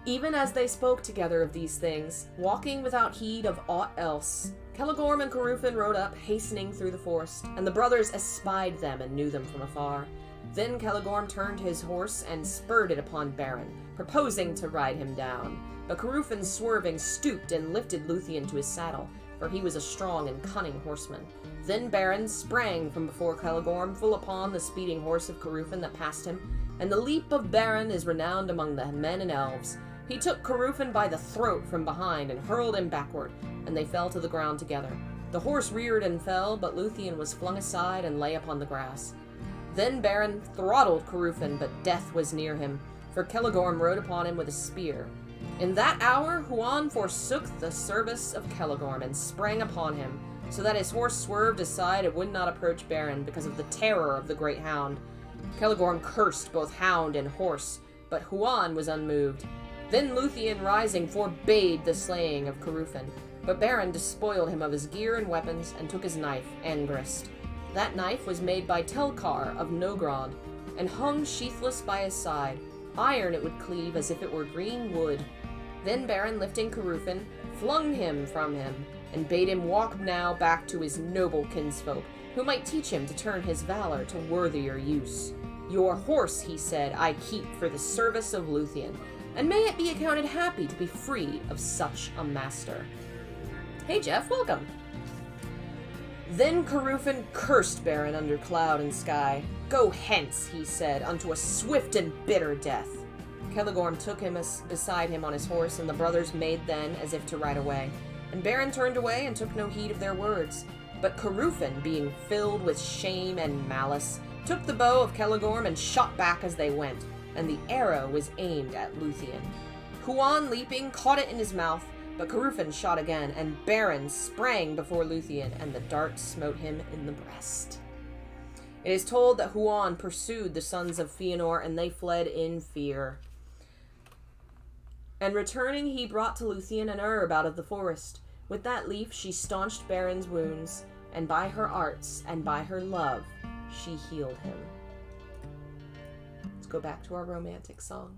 Even as they spoke together of these things, walking without heed of aught else, Celegorm and Carufin rode up, hastening through the forest, and the brothers espied them and knew them from afar. Then Celegorm turned his horse and spurred it upon Beren, proposing to ride him down. But Carufin, swerving, stooped and lifted Luthien to his saddle, for he was a strong and cunning horseman. Then Beren sprang from before Celegorm, full upon the speeding horse of Carufin that passed him, and the leap of Beren is renowned among the men and elves. He took Carufin by the throat from behind and hurled him backward, and they fell to the ground together. The horse reared and fell, but Luthien was flung aside and lay upon the grass. Then Beren throttled Carufin, but death was near him, for Celegorm rode upon him with a spear. In that hour Huan forsook the service of Celegorm and sprang upon him, so that his horse swerved aside and would not approach Beren because of the terror of the great hound. Celegorm cursed both hound and horse, but Huan was unmoved. Then Luthien, rising, forbade the slaying of Carufin, but Beren despoiled him of his gear and weapons and took his knife, Angrist. That knife was made by Telkar of Nogrond, and hung sheathless by his side. Iron it would cleave as if it were green wood. Then Beren, lifting Carufin, flung him from him, and bade him walk now back to his noble kinsfolk, who might teach him to turn his valor to worthier use. "Your horse," he said, "I keep for the service of Luthien, and may it be accounted happy to be free of such a master." Hey Jeff, welcome. Then Carufin cursed Beren under cloud and sky. "Go hence," he said, "unto a swift and bitter death." Celegorm took him beside him on his horse, and the brothers made then as if to ride away. And Beren turned away and took no heed of their words. But Carufin, being filled with shame and malice, took the bow of Celegorm and shot back as they went, and the arrow was aimed at Luthien. Huan, leaping, caught it in his mouth, but Carufin shot again, and Beren sprang before Luthien, and the dart smote him in the breast. It is told that Huan pursued the sons of Fëanor, and they fled in fear. And returning, he brought to Luthien an herb out of the forest. With that leaf she staunched Beren's wounds, and by her arts and by her love she healed him. Let's go back to our romantic song.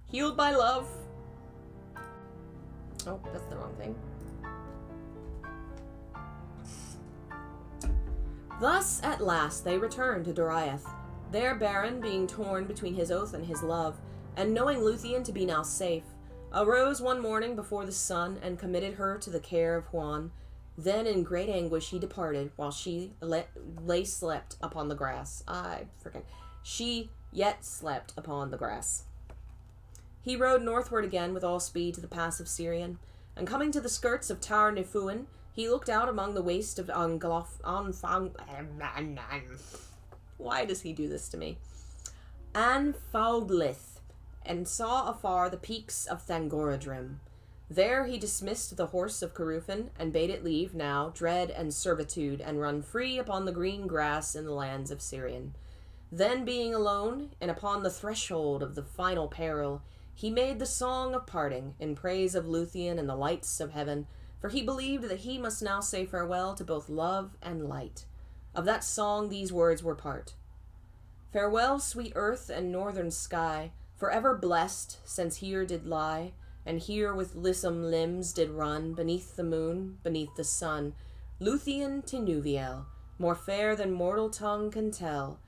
Healed by love. Oh, that's the wrong thing. Thus, at last, they returned to Doriath. There Beren, being torn between his oath and his love, and knowing Luthien to be now safe, arose one morning before the sun, and committed her to the care of Huan. Then in great anguish he departed, while she lay slept upon the grass. She yet slept upon the grass. He rode northward again with all speed to the pass of Sirion, and coming to the skirts of Tar Nifuin, he looked out among the waste of Why does he do this to me? Anfaudlith, and saw afar the peaks of Thangorodrim. There he dismissed the horse of Carufin, and bade it leave now dread and servitude, and run free upon the green grass in the lands of Sirion. Then, being alone, and upon the threshold of the final peril, he made the song of parting, in praise of Luthien and the lights of heaven, for he believed that he must now say farewell to both love and light. Of that song these words were part. Farewell, sweet earth and northern sky, forever blessed, since here did lie, and here with lissom limbs did run, beneath the moon, beneath the sun, Luthien Tinuviel, more fair than mortal tongue can tell.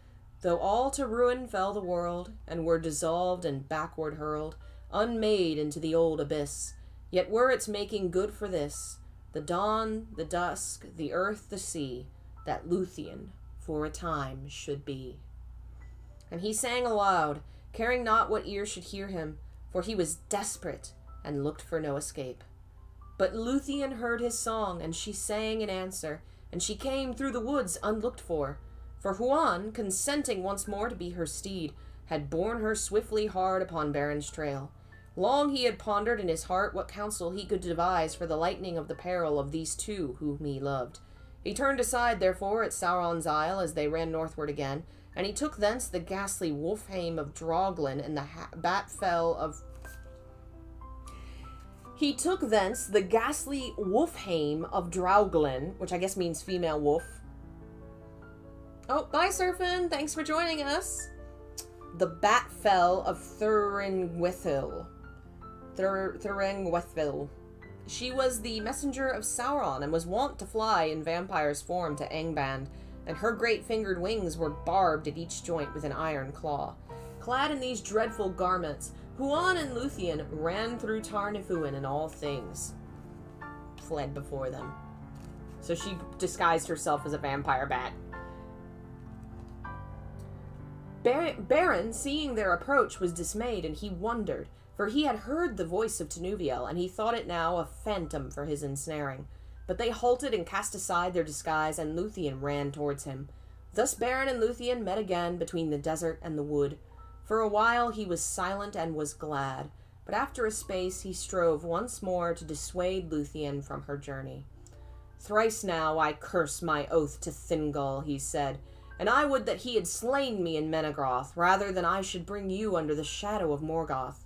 Though all to ruin fell the world, and were dissolved and backward hurled, unmade into the old abyss, yet were its making good for this, the dawn, the dusk, the earth, the sea, that Luthien for a time should be. And he sang aloud, caring not what ear should hear him, for he was desperate, and looked for no escape. But Luthien heard his song, and she sang in answer, and she came through the woods unlooked for Huan, consenting once more to be her steed, had borne her swiftly hard upon Beren's trail. Long he had pondered in his heart what counsel he could devise for the lightening of the peril of these two whom he loved. He turned aside, therefore, at Sauron's Isle as they ran northward again, and he took thence the ghastly wolf-hame of Drauglin and the bat-fell of... He took thence the ghastly wolf-hame of Drauglin, which I guess means female wolf. Oh, bye, Surfin. Thanks for joining us. The bat-fell of Thuringwethil. She was the messenger of Sauron, and was wont to fly in vampire's form to Angband, and her great-fingered wings were barbed at each joint with an iron claw. Clad in these dreadful garments, Huan and Luthien ran through Tar Nifuin, and all things fled before them. So she disguised herself as a vampire bat. Beren, seeing their approach, was dismayed, and he wondered, for he had heard the voice of Tinuviel, and he thought it now a phantom for his ensnaring. But they halted and cast aside their disguise, and Luthien ran towards him. Thus Beren and Luthien met again between the desert and the wood. For a while he was silent and was glad, but after a space he strove once more to dissuade Luthien from her journey. Thrice now I curse my oath to Thingol, he said, and I would that he had slain me in Menegroth, rather than I should bring you under the shadow of Morgoth.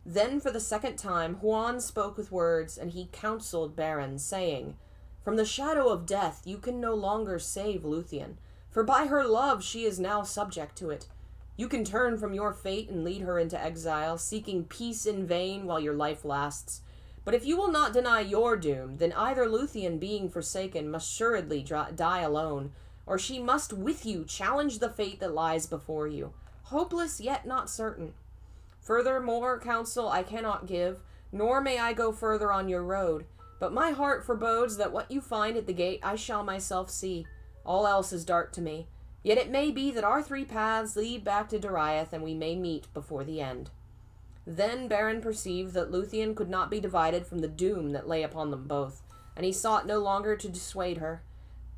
Then for the second time Huan spoke with words, and he counselled Beren, saying, From the shadow of death you can no longer save Luthien, for by her love she is now subject to it. You can turn from your fate and lead her into exile, seeking peace in vain while your life lasts. But if you will not deny your doom, then either Luthien, being forsaken, must assuredly die alone, or she must with you challenge the fate that lies before you, hopeless yet not certain. Furthermore, counsel I cannot give, nor may I go further on your road, but my heart forebodes that what you find at the gate I shall myself see. All else is dark to me, yet it may be that our three paths lead back to Doriath, and we may meet before the end. Then Beren perceived that Luthien could not be divided from the doom that lay upon them both, and he sought no longer to dissuade her.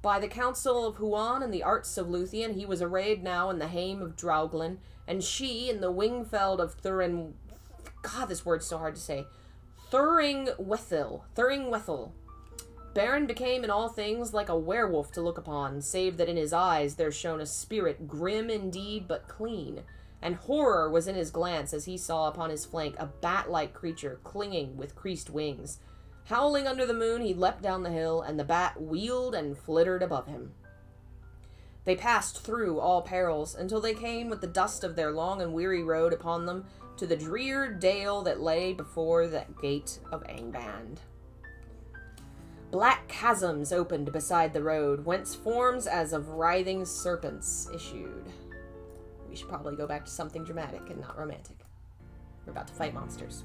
By the counsel of Huan and the arts of Luthien, he was arrayed now in the hame of Drauglin, and she in the wingfeld of God, this word's so hard to say. Thuringwethil. Beren became in all things like a werewolf to look upon, save that in his eyes there shone a spirit grim indeed, but clean, and horror was in his glance as he saw upon his flank a bat-like creature clinging with creased wings. Howling under the moon, he leapt down the hill, and the bat wheeled and flittered above him. They passed through all perils, until they came with the dust of their long and weary road upon them to the drear dale that lay before the gate of Angband. Black chasms opened beside the road, whence forms as of writhing serpents issued. We should probably go back to something dramatic and not romantic. We're about to fight monsters.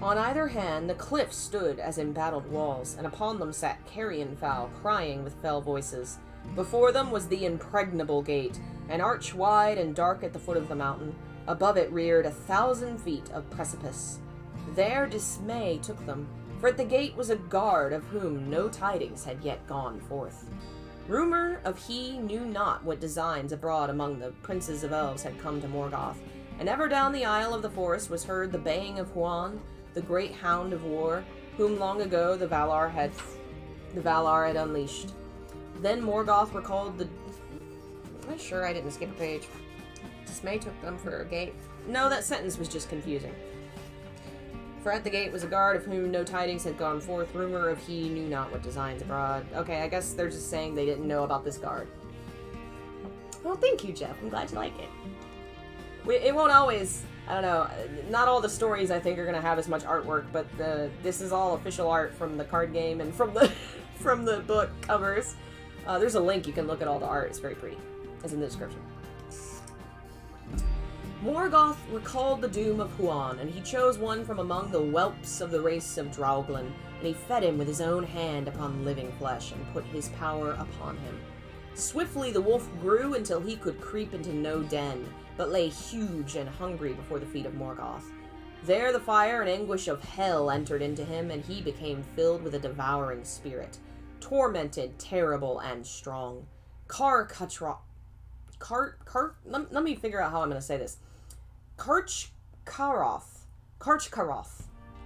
On either hand, the cliffs stood as embattled walls, and upon them sat carrion fowl, crying with fell voices. Before them was the impregnable gate, an arch wide and dark at the foot of the mountain. Above it reared 1,000 feet of precipice. There dismay took them, for at the gate was a guard of whom no tidings had yet gone forth. Rumor of he knew not what designs abroad among the princes of elves had come to Morgoth, and ever down the aisle of the forest was heard the baying of Huan, the great hound of war, whom long ago the Valar had unleashed. Then Morgoth recalled the... I'm sure I didn't skip a page. Dismay took them for a gate. No, that sentence was just confusing. For at the gate was a guard of whom no tidings had gone forth, rumor of he knew not what designs abroad. Okay, I guess they're just saying they didn't know about this guard. Well, thank you, Jeff. I'm glad you like it. It won't always... I don't know. Not all the stories, I think, are going to have as much artwork, but this is all official art from the card game and from the book covers. There's a link. You can look at all the art. It's very pretty. It's in the description. Morgoth recalled the doom of Huan, and he chose one from among the whelps of the race of Draughlin, and he fed him with his own hand upon living flesh, and put his power upon him. Swiftly the wolf grew until he could creep into no den, but lay huge and hungry before the feet of Morgoth. There the fire and anguish of hell entered into him, and he became filled with a devouring spirit, tormented, terrible, and strong. Let me figure out how I'm going to say this. Karchkaroth,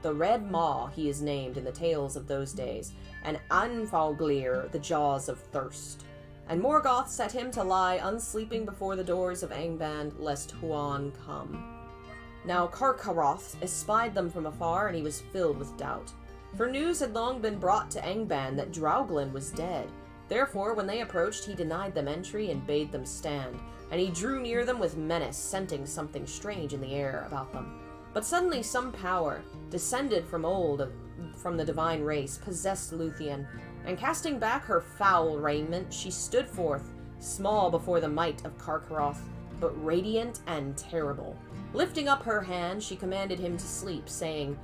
the Red Maw he is named in the tales of those days, and Anfalglir, the jaws of thirst. And Morgoth set him to lie unsleeping before the doors of Angband, lest Huan come. Now Karkaroth espied them from afar, and he was filled with doubt. For news had long been brought to Angband that Draughlin was dead. Therefore, when they approached, he denied them entry and bade them stand, and he drew near them with menace, scenting something strange in the air about them. But suddenly some power, descended from from the divine race, possessed Luthien, and casting back her foul raiment, she stood forth, small before the might of Karkaroth, but radiant and terrible. Lifting up her hand, she commanded him to sleep, saying,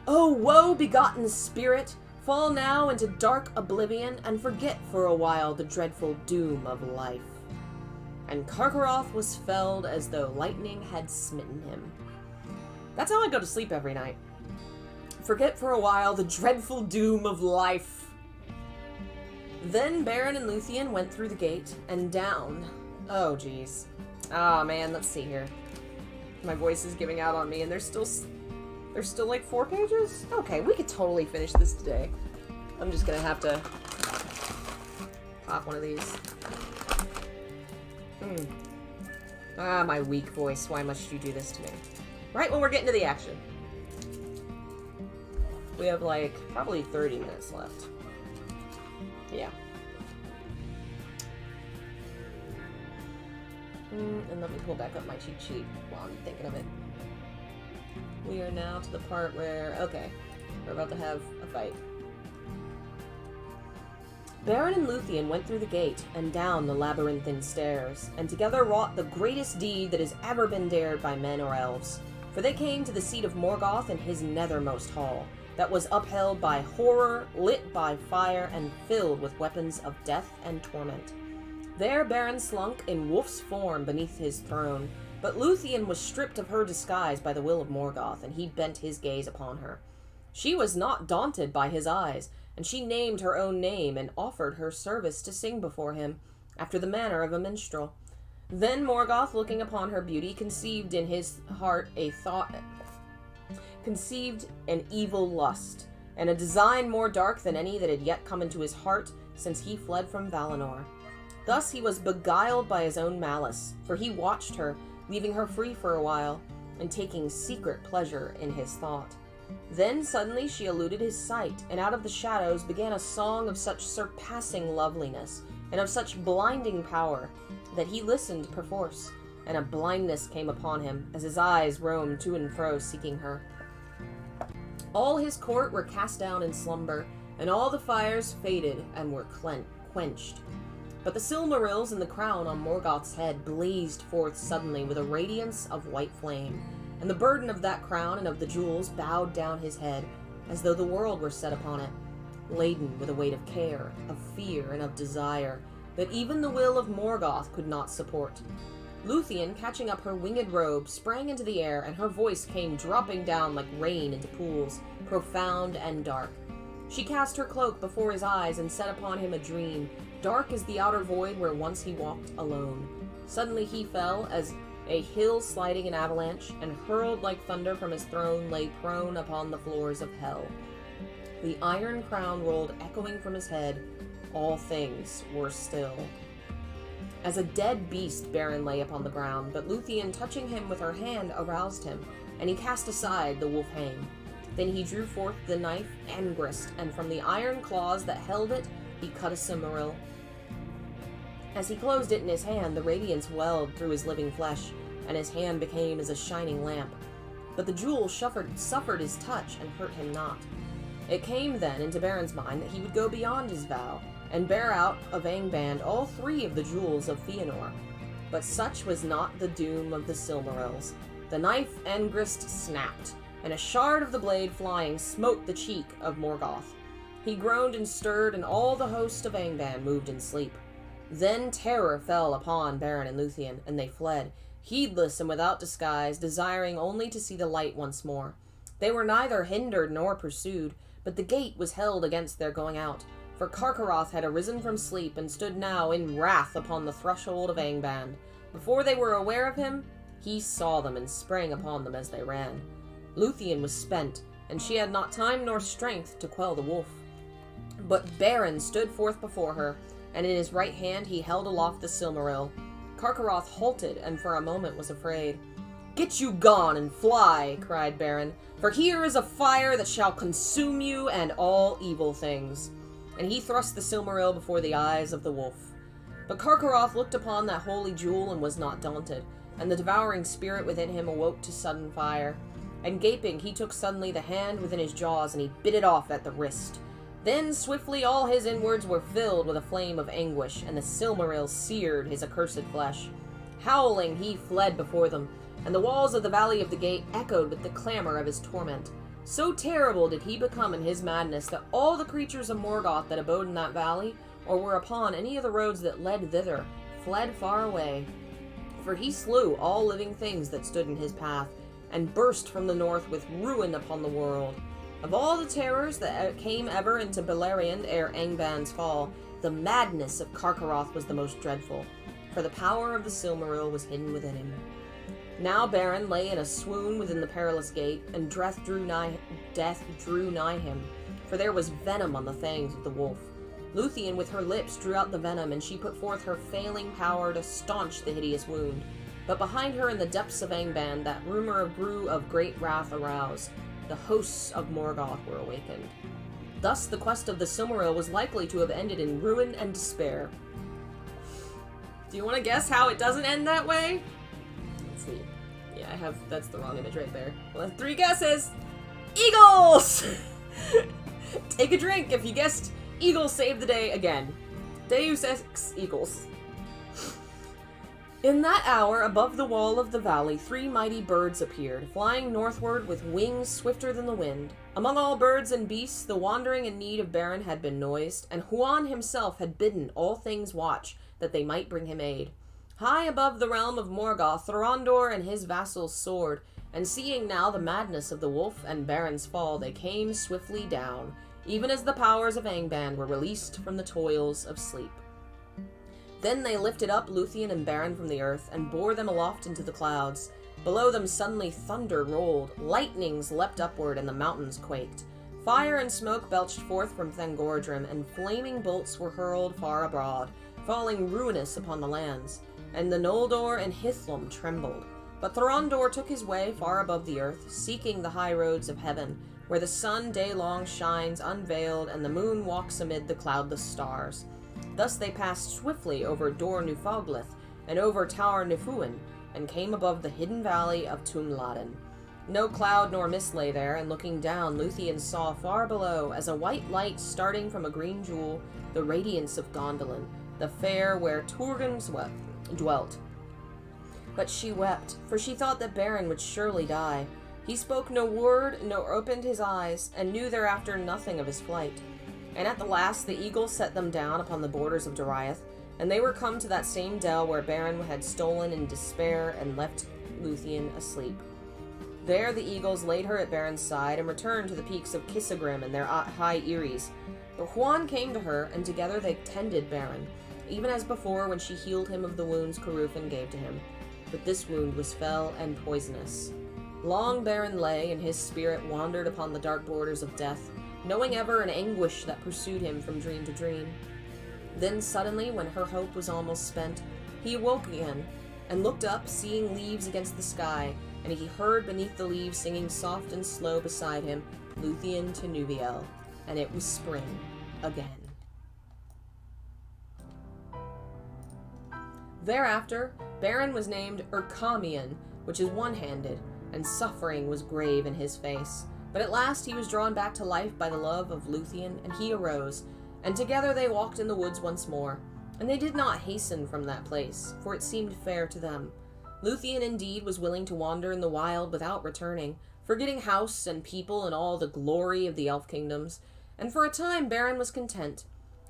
"O woe-begotten spirit, fall now into dark oblivion, and forget for a while the dreadful doom of life." And Karkaroth was felled as though lightning had smitten him. That's how I go to sleep every night. Forget for a while the dreadful doom of life. Then Beren and Luthien went through the gate, and down... Oh, jeez. Oh, man, let's see here. My voice is giving out on me, and there's still like 4 pages? Okay, we could totally finish this today. I'm just gonna have to pop one of these. Ah, my weak voice. Why must you do this to me? Right when we're getting to the action. We have, like, probably 30 minutes left. Yeah. And let me pull back up my cheat sheet while I'm thinking of it. We are now to the part where, okay, we're about to have a fight. Beren and Luthien went through the gate and down the labyrinthine stairs, and together wrought the greatest deed that has ever been dared by men or elves. For they came to the seat of Morgoth in his nethermost hall, that was upheld by horror, lit by fire, and filled with weapons of death and torment. There Beren slunk in wolf's form beneath his throne, but Luthien was stripped of her disguise by the will of Morgoth, and he bent his gaze upon her. She was not daunted by his eyes, and she named her own name and offered her service to sing before him, after the manner of a minstrel. Then Morgoth, looking upon her beauty, conceived in his heart conceived an evil lust, and a design more dark than any that had yet come into his heart since he fled from Valinor. Thus he was beguiled by his own malice, for he watched her, leaving her free for a while, and taking secret pleasure in his thought. Then suddenly she eluded his sight, and out of the shadows began a song of such surpassing loveliness, and of such blinding power, that he listened perforce, and a blindness came upon him, as his eyes roamed to and fro seeking her. All his court were cast down in slumber, and all the fires faded and were quenched. But the Silmarils in the crown on Morgoth's head blazed forth suddenly with a radiance of white flame, and the burden of that crown and of the jewels bowed down his head, as though the world were set upon it, laden with a weight of care, of fear, and of desire, that even the will of Morgoth could not support. Luthien, catching up her winged robe, sprang into the air, and her voice came dropping down like rain into pools, profound and dark. She cast her cloak before his eyes and set upon him a dream, dark as the outer void where once he walked alone. Suddenly he fell, as a hill sliding in avalanche, and hurled like thunder from his throne lay prone upon the floors of hell. The iron crown rolled echoing from his head. All things were still. As a dead beast, Beren lay upon the ground, but Luthien, touching him with her hand, aroused him, and he cast aside the wolf-hane. Then he drew forth the knife Angrist, and from the iron claws that held it, he cut a Silmaril. As he closed it in his hand, the radiance welled through his living flesh, and his hand became as a shining lamp. But the jewel suffered his touch and hurt him not. It came then into Beren's mind that he would go beyond his vow, and bear out of Angband all 3 of the jewels of Fëanor. But such was not the doom of the Silmarils. The knife Angrist snapped, and a shard of the blade flying smote the cheek of Morgoth. He groaned and stirred, and all the host of Angband moved in sleep. Then terror fell upon Beren and Luthien, and they fled, heedless and without disguise, desiring only to see the light once more. They were neither hindered nor pursued, but the gate was held against their going out, for Carcharoth had arisen from sleep and stood now in wrath upon the threshold of Angband. Before they were aware of him, he saw them and sprang upon them as they ran. Luthien was spent, and she had not time nor strength to quell the wolf. But Beren stood forth before her, and in his right hand he held aloft the Silmaril. Carcharoth halted, and for a moment was afraid. "Get you gone and fly," cried Beren, "for here is a fire that shall consume you and all evil things." And he thrust the Silmaril before the eyes of the wolf. But Carcharoth looked upon that holy jewel and was not daunted, and the devouring spirit within him awoke to sudden fire. And gaping, he took suddenly the hand within his jaws, and he bit it off at the wrist. Then swiftly all his inwards were filled with a flame of anguish, and the Silmaril seared his accursed flesh. Howling, he fled before them, and the walls of the Valley of the Gate echoed with the clamor of his torment. So terrible did he become in his madness that all the creatures of Morgoth that abode in that valley, or were upon any of the roads that led thither, fled far away. For he slew all living things that stood in his path, and burst from the north with ruin upon the world. Of all the terrors that came ever into Beleriand ere Angband's fall, the madness of Carcharoth was the most dreadful, for the power of the Silmaril was hidden within him. Now Beren lay in a swoon within the perilous gate, and death drew nigh him, for there was venom on the fangs of the wolf. Luthien with her lips drew out the venom, and she put forth her failing power to staunch the hideous wound. But behind her in the depths of Angband that rumor grew of great wrath aroused. The hosts of Morgoth were awakened. Thus the quest of the Silmaril was likely to have ended in ruin and despair. Do you want to guess how it doesn't end that way? Let's see. Yeah, that's the wrong image right there. Well, 3 guesses! Eagles! Take a drink if you guessed Eagles save the day again. Deus ex Eagles. In that hour, above the wall of the valley, 3 mighty birds appeared, flying northward with wings swifter than the wind. Among all birds and beasts, the wandering and need of Beren had been noised, and Huan himself had bidden all things watch, that they might bring him aid. High above the realm of Morgoth, Thorondor and his vassals soared, and seeing now the madness of the wolf and Beren's fall, they came swiftly down, even as the powers of Angband were released from the toils of sleep. Then they lifted up Luthien and Beren from the earth, and bore them aloft into the clouds. Below them suddenly thunder rolled, lightnings leapt upward, and the mountains quaked. Fire and smoke belched forth from Thangordrim, and flaming bolts were hurled far abroad, falling ruinous upon the lands. And the Noldor and Hithlum trembled. But Thorondor took his way far above the earth, seeking the high roads of heaven, where the sun day-long shines unveiled, and the moon walks amid the cloudless stars. Thus they passed swiftly over Dor Nufoglith, and over Tower Nifuin, and came above the hidden valley of Tumladen. No cloud nor mist lay there, and looking down, Luthien saw far below, as a white light starting from a green jewel, the radiance of Gondolin, the fair where Turgon dwelt. But she wept, for she thought that Beren would surely die. He spoke no word, nor opened his eyes, and knew thereafter nothing of his flight. And at the last the eagle set them down upon the borders of Doriath, and they were come to that same dell where Beren had stolen in despair and left Luthien asleep. There the eagles laid her at Beren's side and returned to the peaks of Kissagrim and their high eyries. But Huan came to her, and together they tended Beren, even as before when she healed him of the wounds Caruthan gave to him. But this wound was fell and poisonous. Long Beren lay, and his spirit wandered upon the dark borders of death, knowing ever an anguish that pursued him from dream to dream. Then suddenly, when her hope was almost spent, he awoke again, and looked up, seeing leaves against the sky, and he heard beneath the leaves singing soft and slow beside him, Luthien to Nubiel, and it was spring again. Thereafter, Beren was named Urkamian, which is one-handed, and suffering was grave in his face. But at last he was drawn back to life by the love of Luthien, and he arose, and together they walked in the woods once more. And they did not hasten from that place, for it seemed fair to them. Luthien indeed was willing to wander in the wild without returning, forgetting house and people and all the glory of the elf kingdoms, and for a time Beren was content.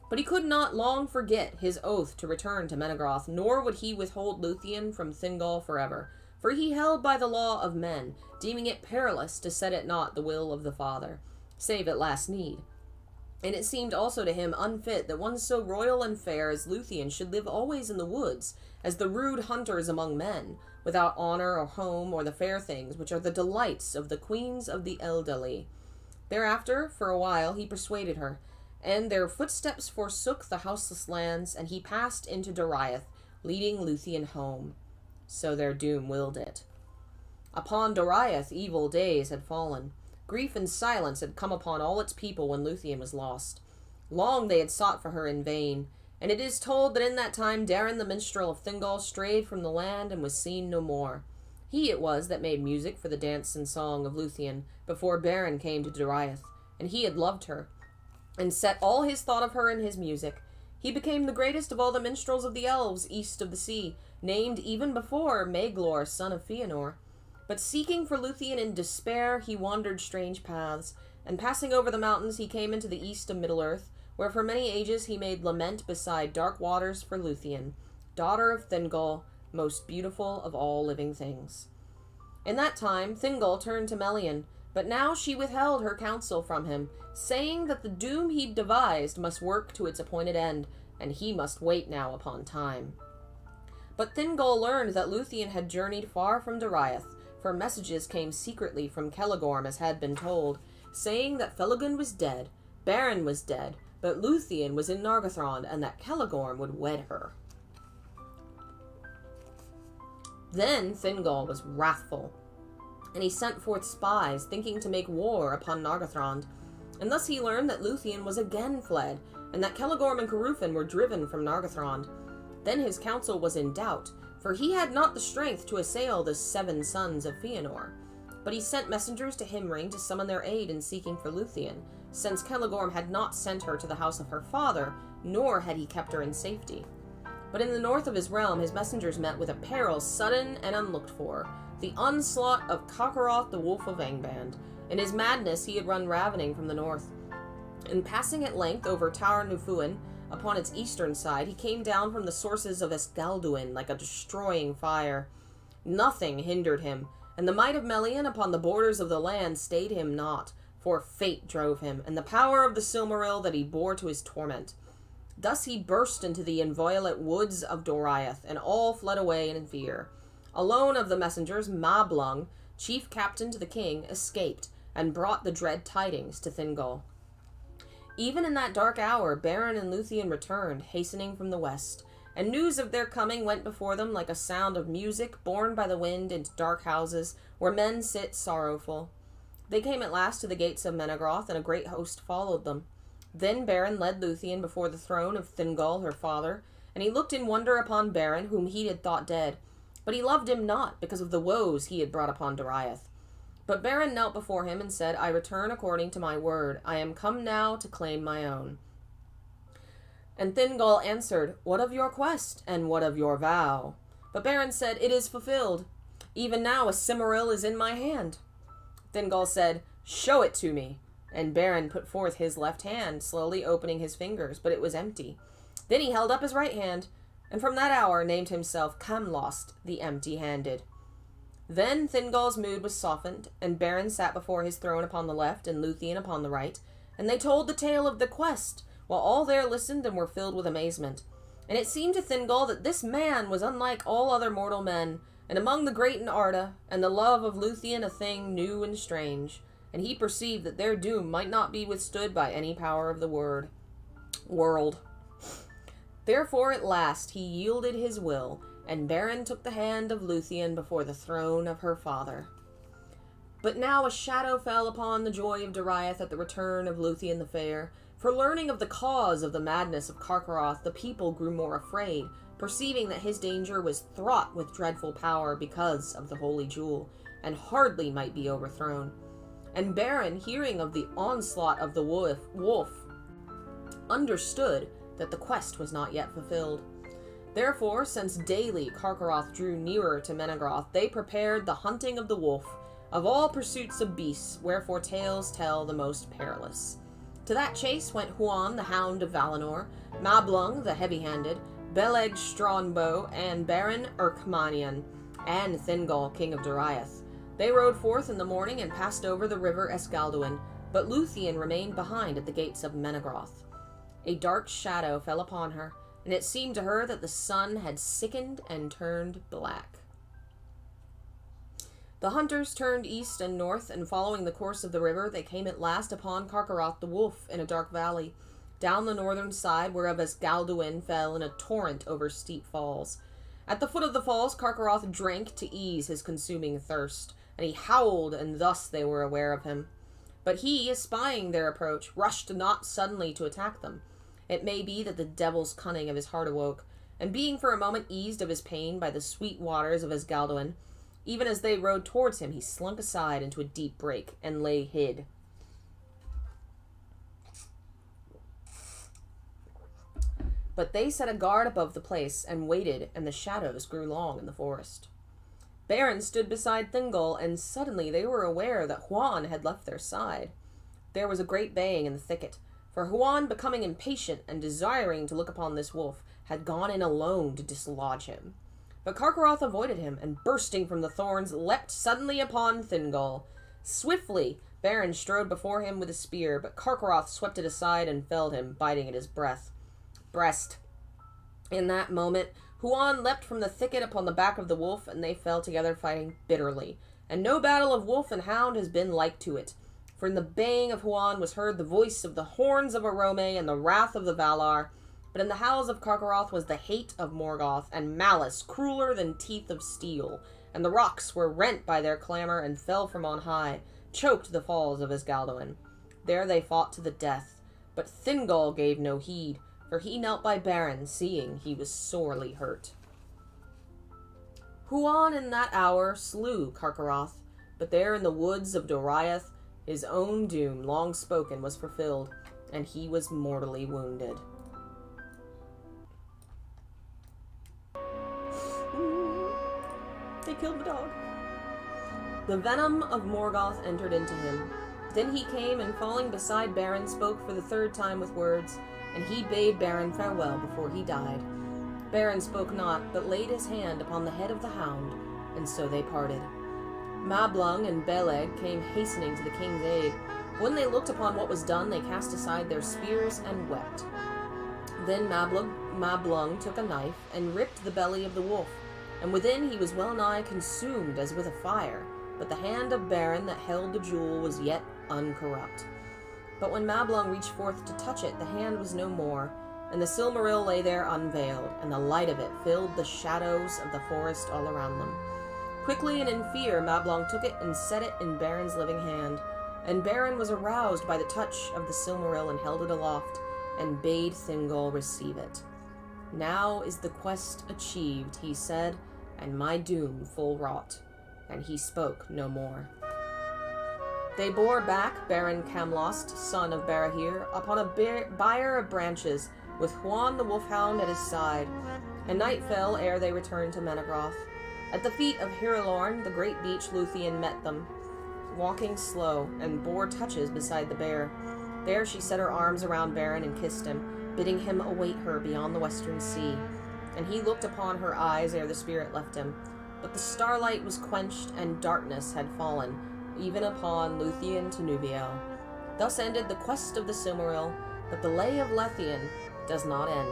But he could not long forget his oath to return to Menegroth, nor would he withhold Luthien from Thingol forever, for he held by the law of men, deeming it perilous to set at naught the will of the Father, save at last need. And it seemed also to him unfit that one so royal and fair as Luthien should live always in the woods, as the rude hunters among men, without honor or home or the fair things which are the delights of the queens of the Elderly. Thereafter, for a while, he persuaded her, and their footsteps forsook the houseless lands, and he passed into Doriath, leading Luthien home. So their doom willed it. Upon Doriath evil days had fallen. Grief and silence had come upon all its people when Luthien was lost. Long they had sought for her in vain, and it is told that in that time Darin the minstrel of Thingol strayed from the land and was seen no more. He it was that made music for the dance and song of Luthien before Beren came to Doriath, and he had loved her, and set all his thought of her in his music. He became the greatest of all the minstrels of the elves east of the sea, named even before Maglor, son of Fëanor. But seeking for Luthien in despair, he wandered strange paths, and passing over the mountains he came into the east of Middle-earth, where for many ages he made lament beside dark waters for Luthien, daughter of Thingol, most beautiful of all living things. In that time Thingol turned to Melian, but now she withheld her counsel from him, saying that the doom he'd devised must work to its appointed end, and he must wait now upon time. But Thingol learned that Luthien had journeyed far from Doriath, for messages came secretly from Celegorm as had been told, saying that Felagund was dead, Beren was dead, but Luthien was in Nargothrond, and that Celegorm would wed her. Then Thingol was wrathful, and he sent forth spies, thinking to make war upon Nargothrond, and thus he learned that Luthien was again fled, and that Celegorm and Caruthan were driven from Nargothrond. Then his counsel was in doubt, for he had not the strength to assail the 7 sons of Fëanor. But he sent messengers to Himring to summon their aid in seeking for Luthien, since Celegorm had not sent her to the house of her father, nor had he kept her in safety. But in the north of his realm his messengers met with a peril sudden and unlooked for, the onslaught of Carcharoth the wolf of Angband. In his madness he had run ravening from the north, and passing at length over Taur Nufuin, upon its eastern side, he came down from the sources of Esgalduin like a destroying fire. Nothing hindered him, and the might of Melian upon the borders of the land stayed him not, for fate drove him, and the power of the Silmaril that he bore to his torment. Thus he burst into the inviolate woods of Doriath, and all fled away in fear. Alone of the messengers, Mablung, chief captain to the king, escaped, and brought the dread tidings to Thingol. Even in that dark hour, Beren and Luthien returned, hastening from the west, and news of their coming went before them like a sound of music borne by the wind into dark houses, where men sit sorrowful. They came at last to the gates of Menegroth, and a great host followed them. Then Beren led Luthien before the throne of Thingol, her father, and he looked in wonder upon Beren, whom he had thought dead. But he loved him not, because of the woes he had brought upon Doriath. But Beren knelt before him and said, I return according to my word. I am come now to claim my own. And Thingol answered, What of your quest, and what of your vow? But Beren said, "It is fulfilled. Even now a Silmaril is in my hand." Thingol said, "Show it to me." And Beren put forth his left hand, slowly opening his fingers, but it was empty. Then he held up his right hand, and from that hour named himself Camlost, the Empty-Handed. Then Thingol's mood was softened, and Beren sat before his throne upon the left, and Luthien upon the right, and they told the tale of the quest, while all there listened and were filled with amazement. And it seemed to Thingol that this man was unlike all other mortal men, and among the great in Arda, and the love of Luthien a thing new and strange, and he perceived that their doom might not be withstood by any power of the world. Therefore at last he yielded his will, and Beren took the hand of Luthien before the throne of her father. But now a shadow fell upon the joy of Doriath at the return of Luthien the Fair. For learning of the cause of the madness of Carcharoth, the people grew more afraid, perceiving that his danger was fraught with dreadful power because of the holy jewel, and hardly might be overthrown. And Beren, hearing of the onslaught of the wolf, understood that the quest was not yet fulfilled. Therefore, since daily Carcharoth drew nearer to Menegroth, they prepared the hunting of the wolf, of all pursuits of beasts, wherefore tales tell the most perilous. To that chase went Huan, the Hound of Valinor, Mablung, the Heavy-Handed, Beleg Strongbow, and Beren Erkmanian, and Thingol, King of Doriath. They rode forth in the morning and passed over the river Escalduin, but Luthien remained behind at the gates of Menegroth. A dark shadow fell upon her, and it seemed to her that the sun had sickened and turned black. The hunters turned east and north, and following the course of the river, they came at last upon Carcharoth the wolf in a dark valley, down the northern side whereof Escalduin fell in a torrent over steep falls. At the foot of the falls Carcharoth drank to ease his consuming thirst, and he howled, and thus they were aware of him. But he, espying their approach, rushed not suddenly to attack them. It may be that the devil's cunning of his heart awoke, and being for a moment eased of his pain by the sweet waters of Escalduin, even as they rode towards him, he slunk aside into a deep brake, and lay hid. But they set a guard above the place, and waited, and the shadows grew long in the forest. Beren stood beside Thingol, and suddenly they were aware that Huan had left their side. There was a great baying in the thicket, for Huan, becoming impatient and desiring to look upon this wolf, had gone in alone to dislodge him. But Carcharoth avoided him, and bursting from the thorns, leapt suddenly upon Thingol. Swiftly Beren strode before him with a spear, but Carcharoth swept it aside and felled him, biting at his breast. In that moment, Huan leapt from the thicket upon the back of the wolf, and they fell together fighting bitterly. And no battle of wolf and hound has been like to it. For in the baying of Huan was heard the voice of the horns of Arome and the wrath of the Valar, but in the howls of Carcharoth was the hate of Morgoth, and malice crueler than teeth of steel. And the rocks were rent by their clamor and fell from on high, choked the falls of Escalduin. There they fought to the death, but Thingol gave no heed, for he knelt by Beren, seeing he was sorely hurt. Huan in that hour slew Carcharoth, but there in the woods of Doriath his own doom, long spoken, was fulfilled, and he was mortally wounded. They killed the dog. The venom of Morgoth entered into him. Then he came, and falling beside Beren, spoke for the third time with words, and he bade Beren farewell before he died. Beren spoke not, but laid his hand upon the head of the hound, and so they parted. Mablung and Beleg came hastening to the king's aid. When they looked upon what was done, they cast aside their spears and wept. Then Mablung took a knife and ripped the belly of the wolf, and within he was well nigh consumed as with a fire, but the hand of Beren that held the jewel was yet uncorrupt. But when Mablung reached forth to touch it, the hand was no more, and the Silmaril lay there unveiled, and the light of it filled the shadows of the forest all around them. Quickly and in fear, Mablung took it and set it in Beren's living hand, and Beren was aroused by the touch of the Silmaril and held it aloft, and bade Thingol receive it. Now is the quest achieved, he said, and my doom full wrought. And he spoke no more. They bore back Beren Camlost, son of Barahir, upon a bier of branches, with Huan the wolfhound at his side. and night fell ere they returned to Menegroth. At the feet of Hirelorn, the great beach, Luthien met them, walking slow, and bore touches beside the bear. There she set her arms around Beren and kissed him, bidding him await her beyond the western sea. And he looked upon her eyes ere the spirit left him. But the starlight was quenched, and darkness had fallen, even upon Luthien to Nuviel. Thus ended the quest of the Silmaril, but the lay of Luthien does not end.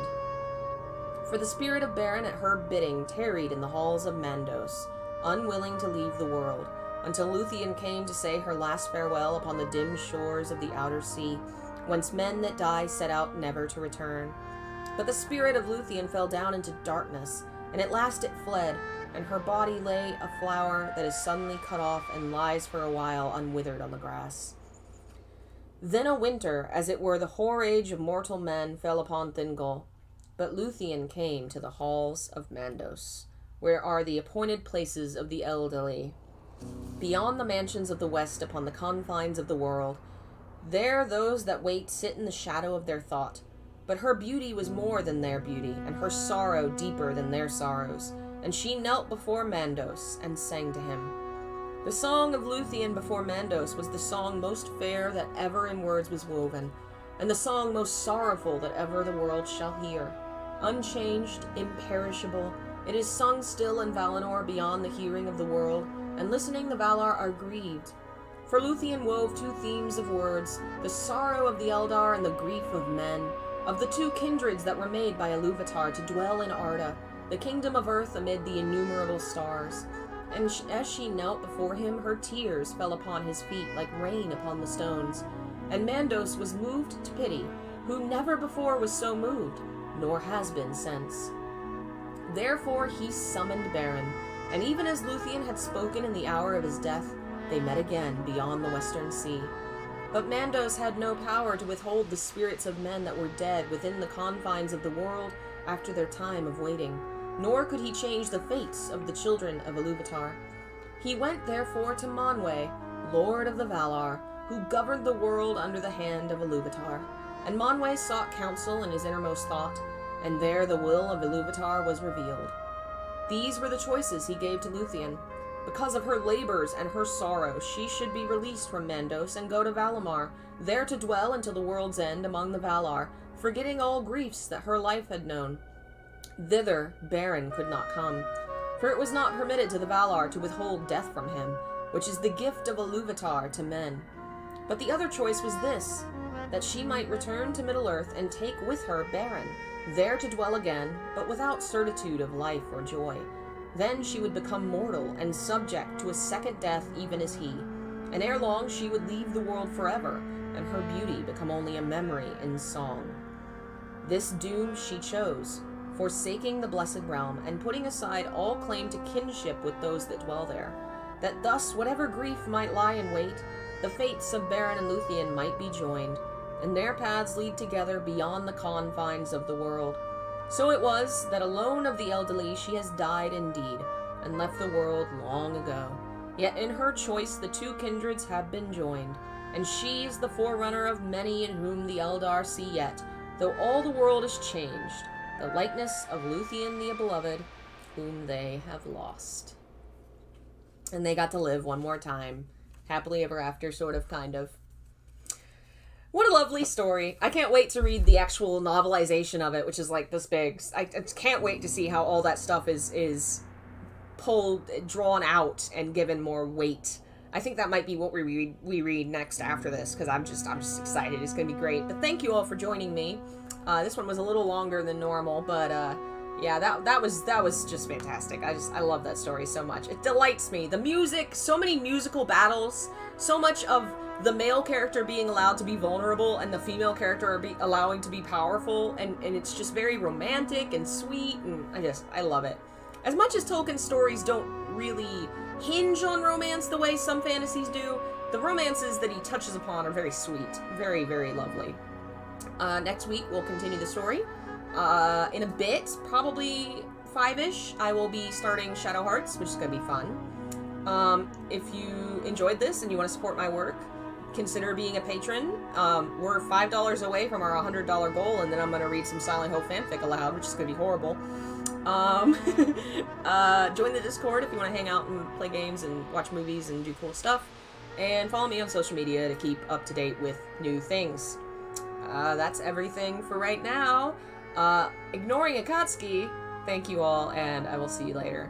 For the spirit of Beren at her bidding tarried in the halls of Mandos, unwilling to leave the world, until Luthien came to say her last farewell upon the dim shores of the outer sea, whence men that die set out never to return. But the spirit of Luthien fell down into darkness, and at last it fled, and her body lay a flower that is suddenly cut off and lies for a while unwithered on the grass. Then a winter, as it were the hoar age of mortal men, fell upon Thingol. But Luthien came to the halls of Mandos, where are the appointed places of the elderly. Beyond the mansions of the west upon the confines of the world, there those that wait sit in the shadow of their thought. But her beauty was more than their beauty, and her sorrow deeper than their sorrows. And she knelt before Mandos, and sang to him. The song of Luthien before Mandos was the song most fair that ever in words was woven, and the song most sorrowful that ever the world shall hear. Unchanged, imperishable, it is sung still in Valinor beyond the hearing of the world, and listening the Valar are grieved. For Luthien wove two themes of words, the sorrow of the Eldar and the grief of men, of the two kindreds that were made by Ilúvatar to dwell in Arda, the kingdom of earth amid the innumerable stars. And as she knelt before him, her tears fell upon his feet like rain upon the stones. And Mandos was moved to pity, who never before was so moved, nor has been since. Therefore he summoned Beren, and even as Luthien had spoken in the hour of his death, they met again beyond the western sea. But Mandos had no power to withhold the spirits of men that were dead within the confines of the world after their time of waiting, nor could he change the fates of the children of Ilúvatar. He went therefore to Manwë, lord of the Valar, who governed the world under the hand of Ilúvatar. And Manwë sought counsel in his innermost thought, and there the will of Ilúvatar was revealed. These were the choices he gave to Luthien. Because of her labors and her sorrow, she should be released from Mandos and go to Valimar, there to dwell until the world's end among the Valar, forgetting all griefs that her life had known. Thither Beren could not come, for it was not permitted to the Valar to withhold death from him, which is the gift of Ilúvatar to men. But the other choice was this, that she might return to Middle-earth and take with her Beren, there to dwell again, but without certitude of life or joy. Then she would become mortal and subject to a second death even as he, and ere long she would leave the world forever, and her beauty become only a memory in song. This doom she chose, forsaking the blessed realm, and putting aside all claim to kinship with those that dwell there, that thus whatever grief might lie in wait, the fates of Beren and Luthien might be joined, and their paths lead together beyond the confines of the world. So it was that alone of the elderly she has died indeed, and left the world long ago. Yet in her choice the two kindreds have been joined, and she is the forerunner of many in whom the Eldar see yet, though all the world is changed, the likeness of Luthien the beloved, whom they have lost. And they got to live one more time, happily ever after, sort of, kind of. What a lovely story. I can't wait to read the actual novelization of it, which is like this big. I can't wait to see how all that stuff is pulled, drawn out, and given more weight. I think that might be what we read next after this, because I'm just excited. It's going to be great. But thank you all for joining me. This one was a little longer than normal, but yeah, that was just fantastic. I love that story so much. It delights me. The music, so many musical battles, so much of the male character being allowed to be vulnerable and the female character allowing to be powerful, and it's just very romantic and sweet, and I love it. As much as Tolkien's stories don't really hinge on romance the way some fantasies do, the romances that he touches upon are very sweet, very, very lovely. Next week we'll continue the story. In a bit, probably 5-ish, I will be starting Shadow Hearts, which is going to be fun. If you enjoyed this and you want to support my work, consider being a patron. We're $5 away from our $100 goal, and then I'm going to read some Silent Hill fanfic aloud, which is going to be horrible. Join the Discord if you want to hang out and play games and watch movies and do cool stuff. And follow me on social media to keep up to date with new things. That's everything for right now. Ignoring Akatsuki, thank you all, and I will see you later.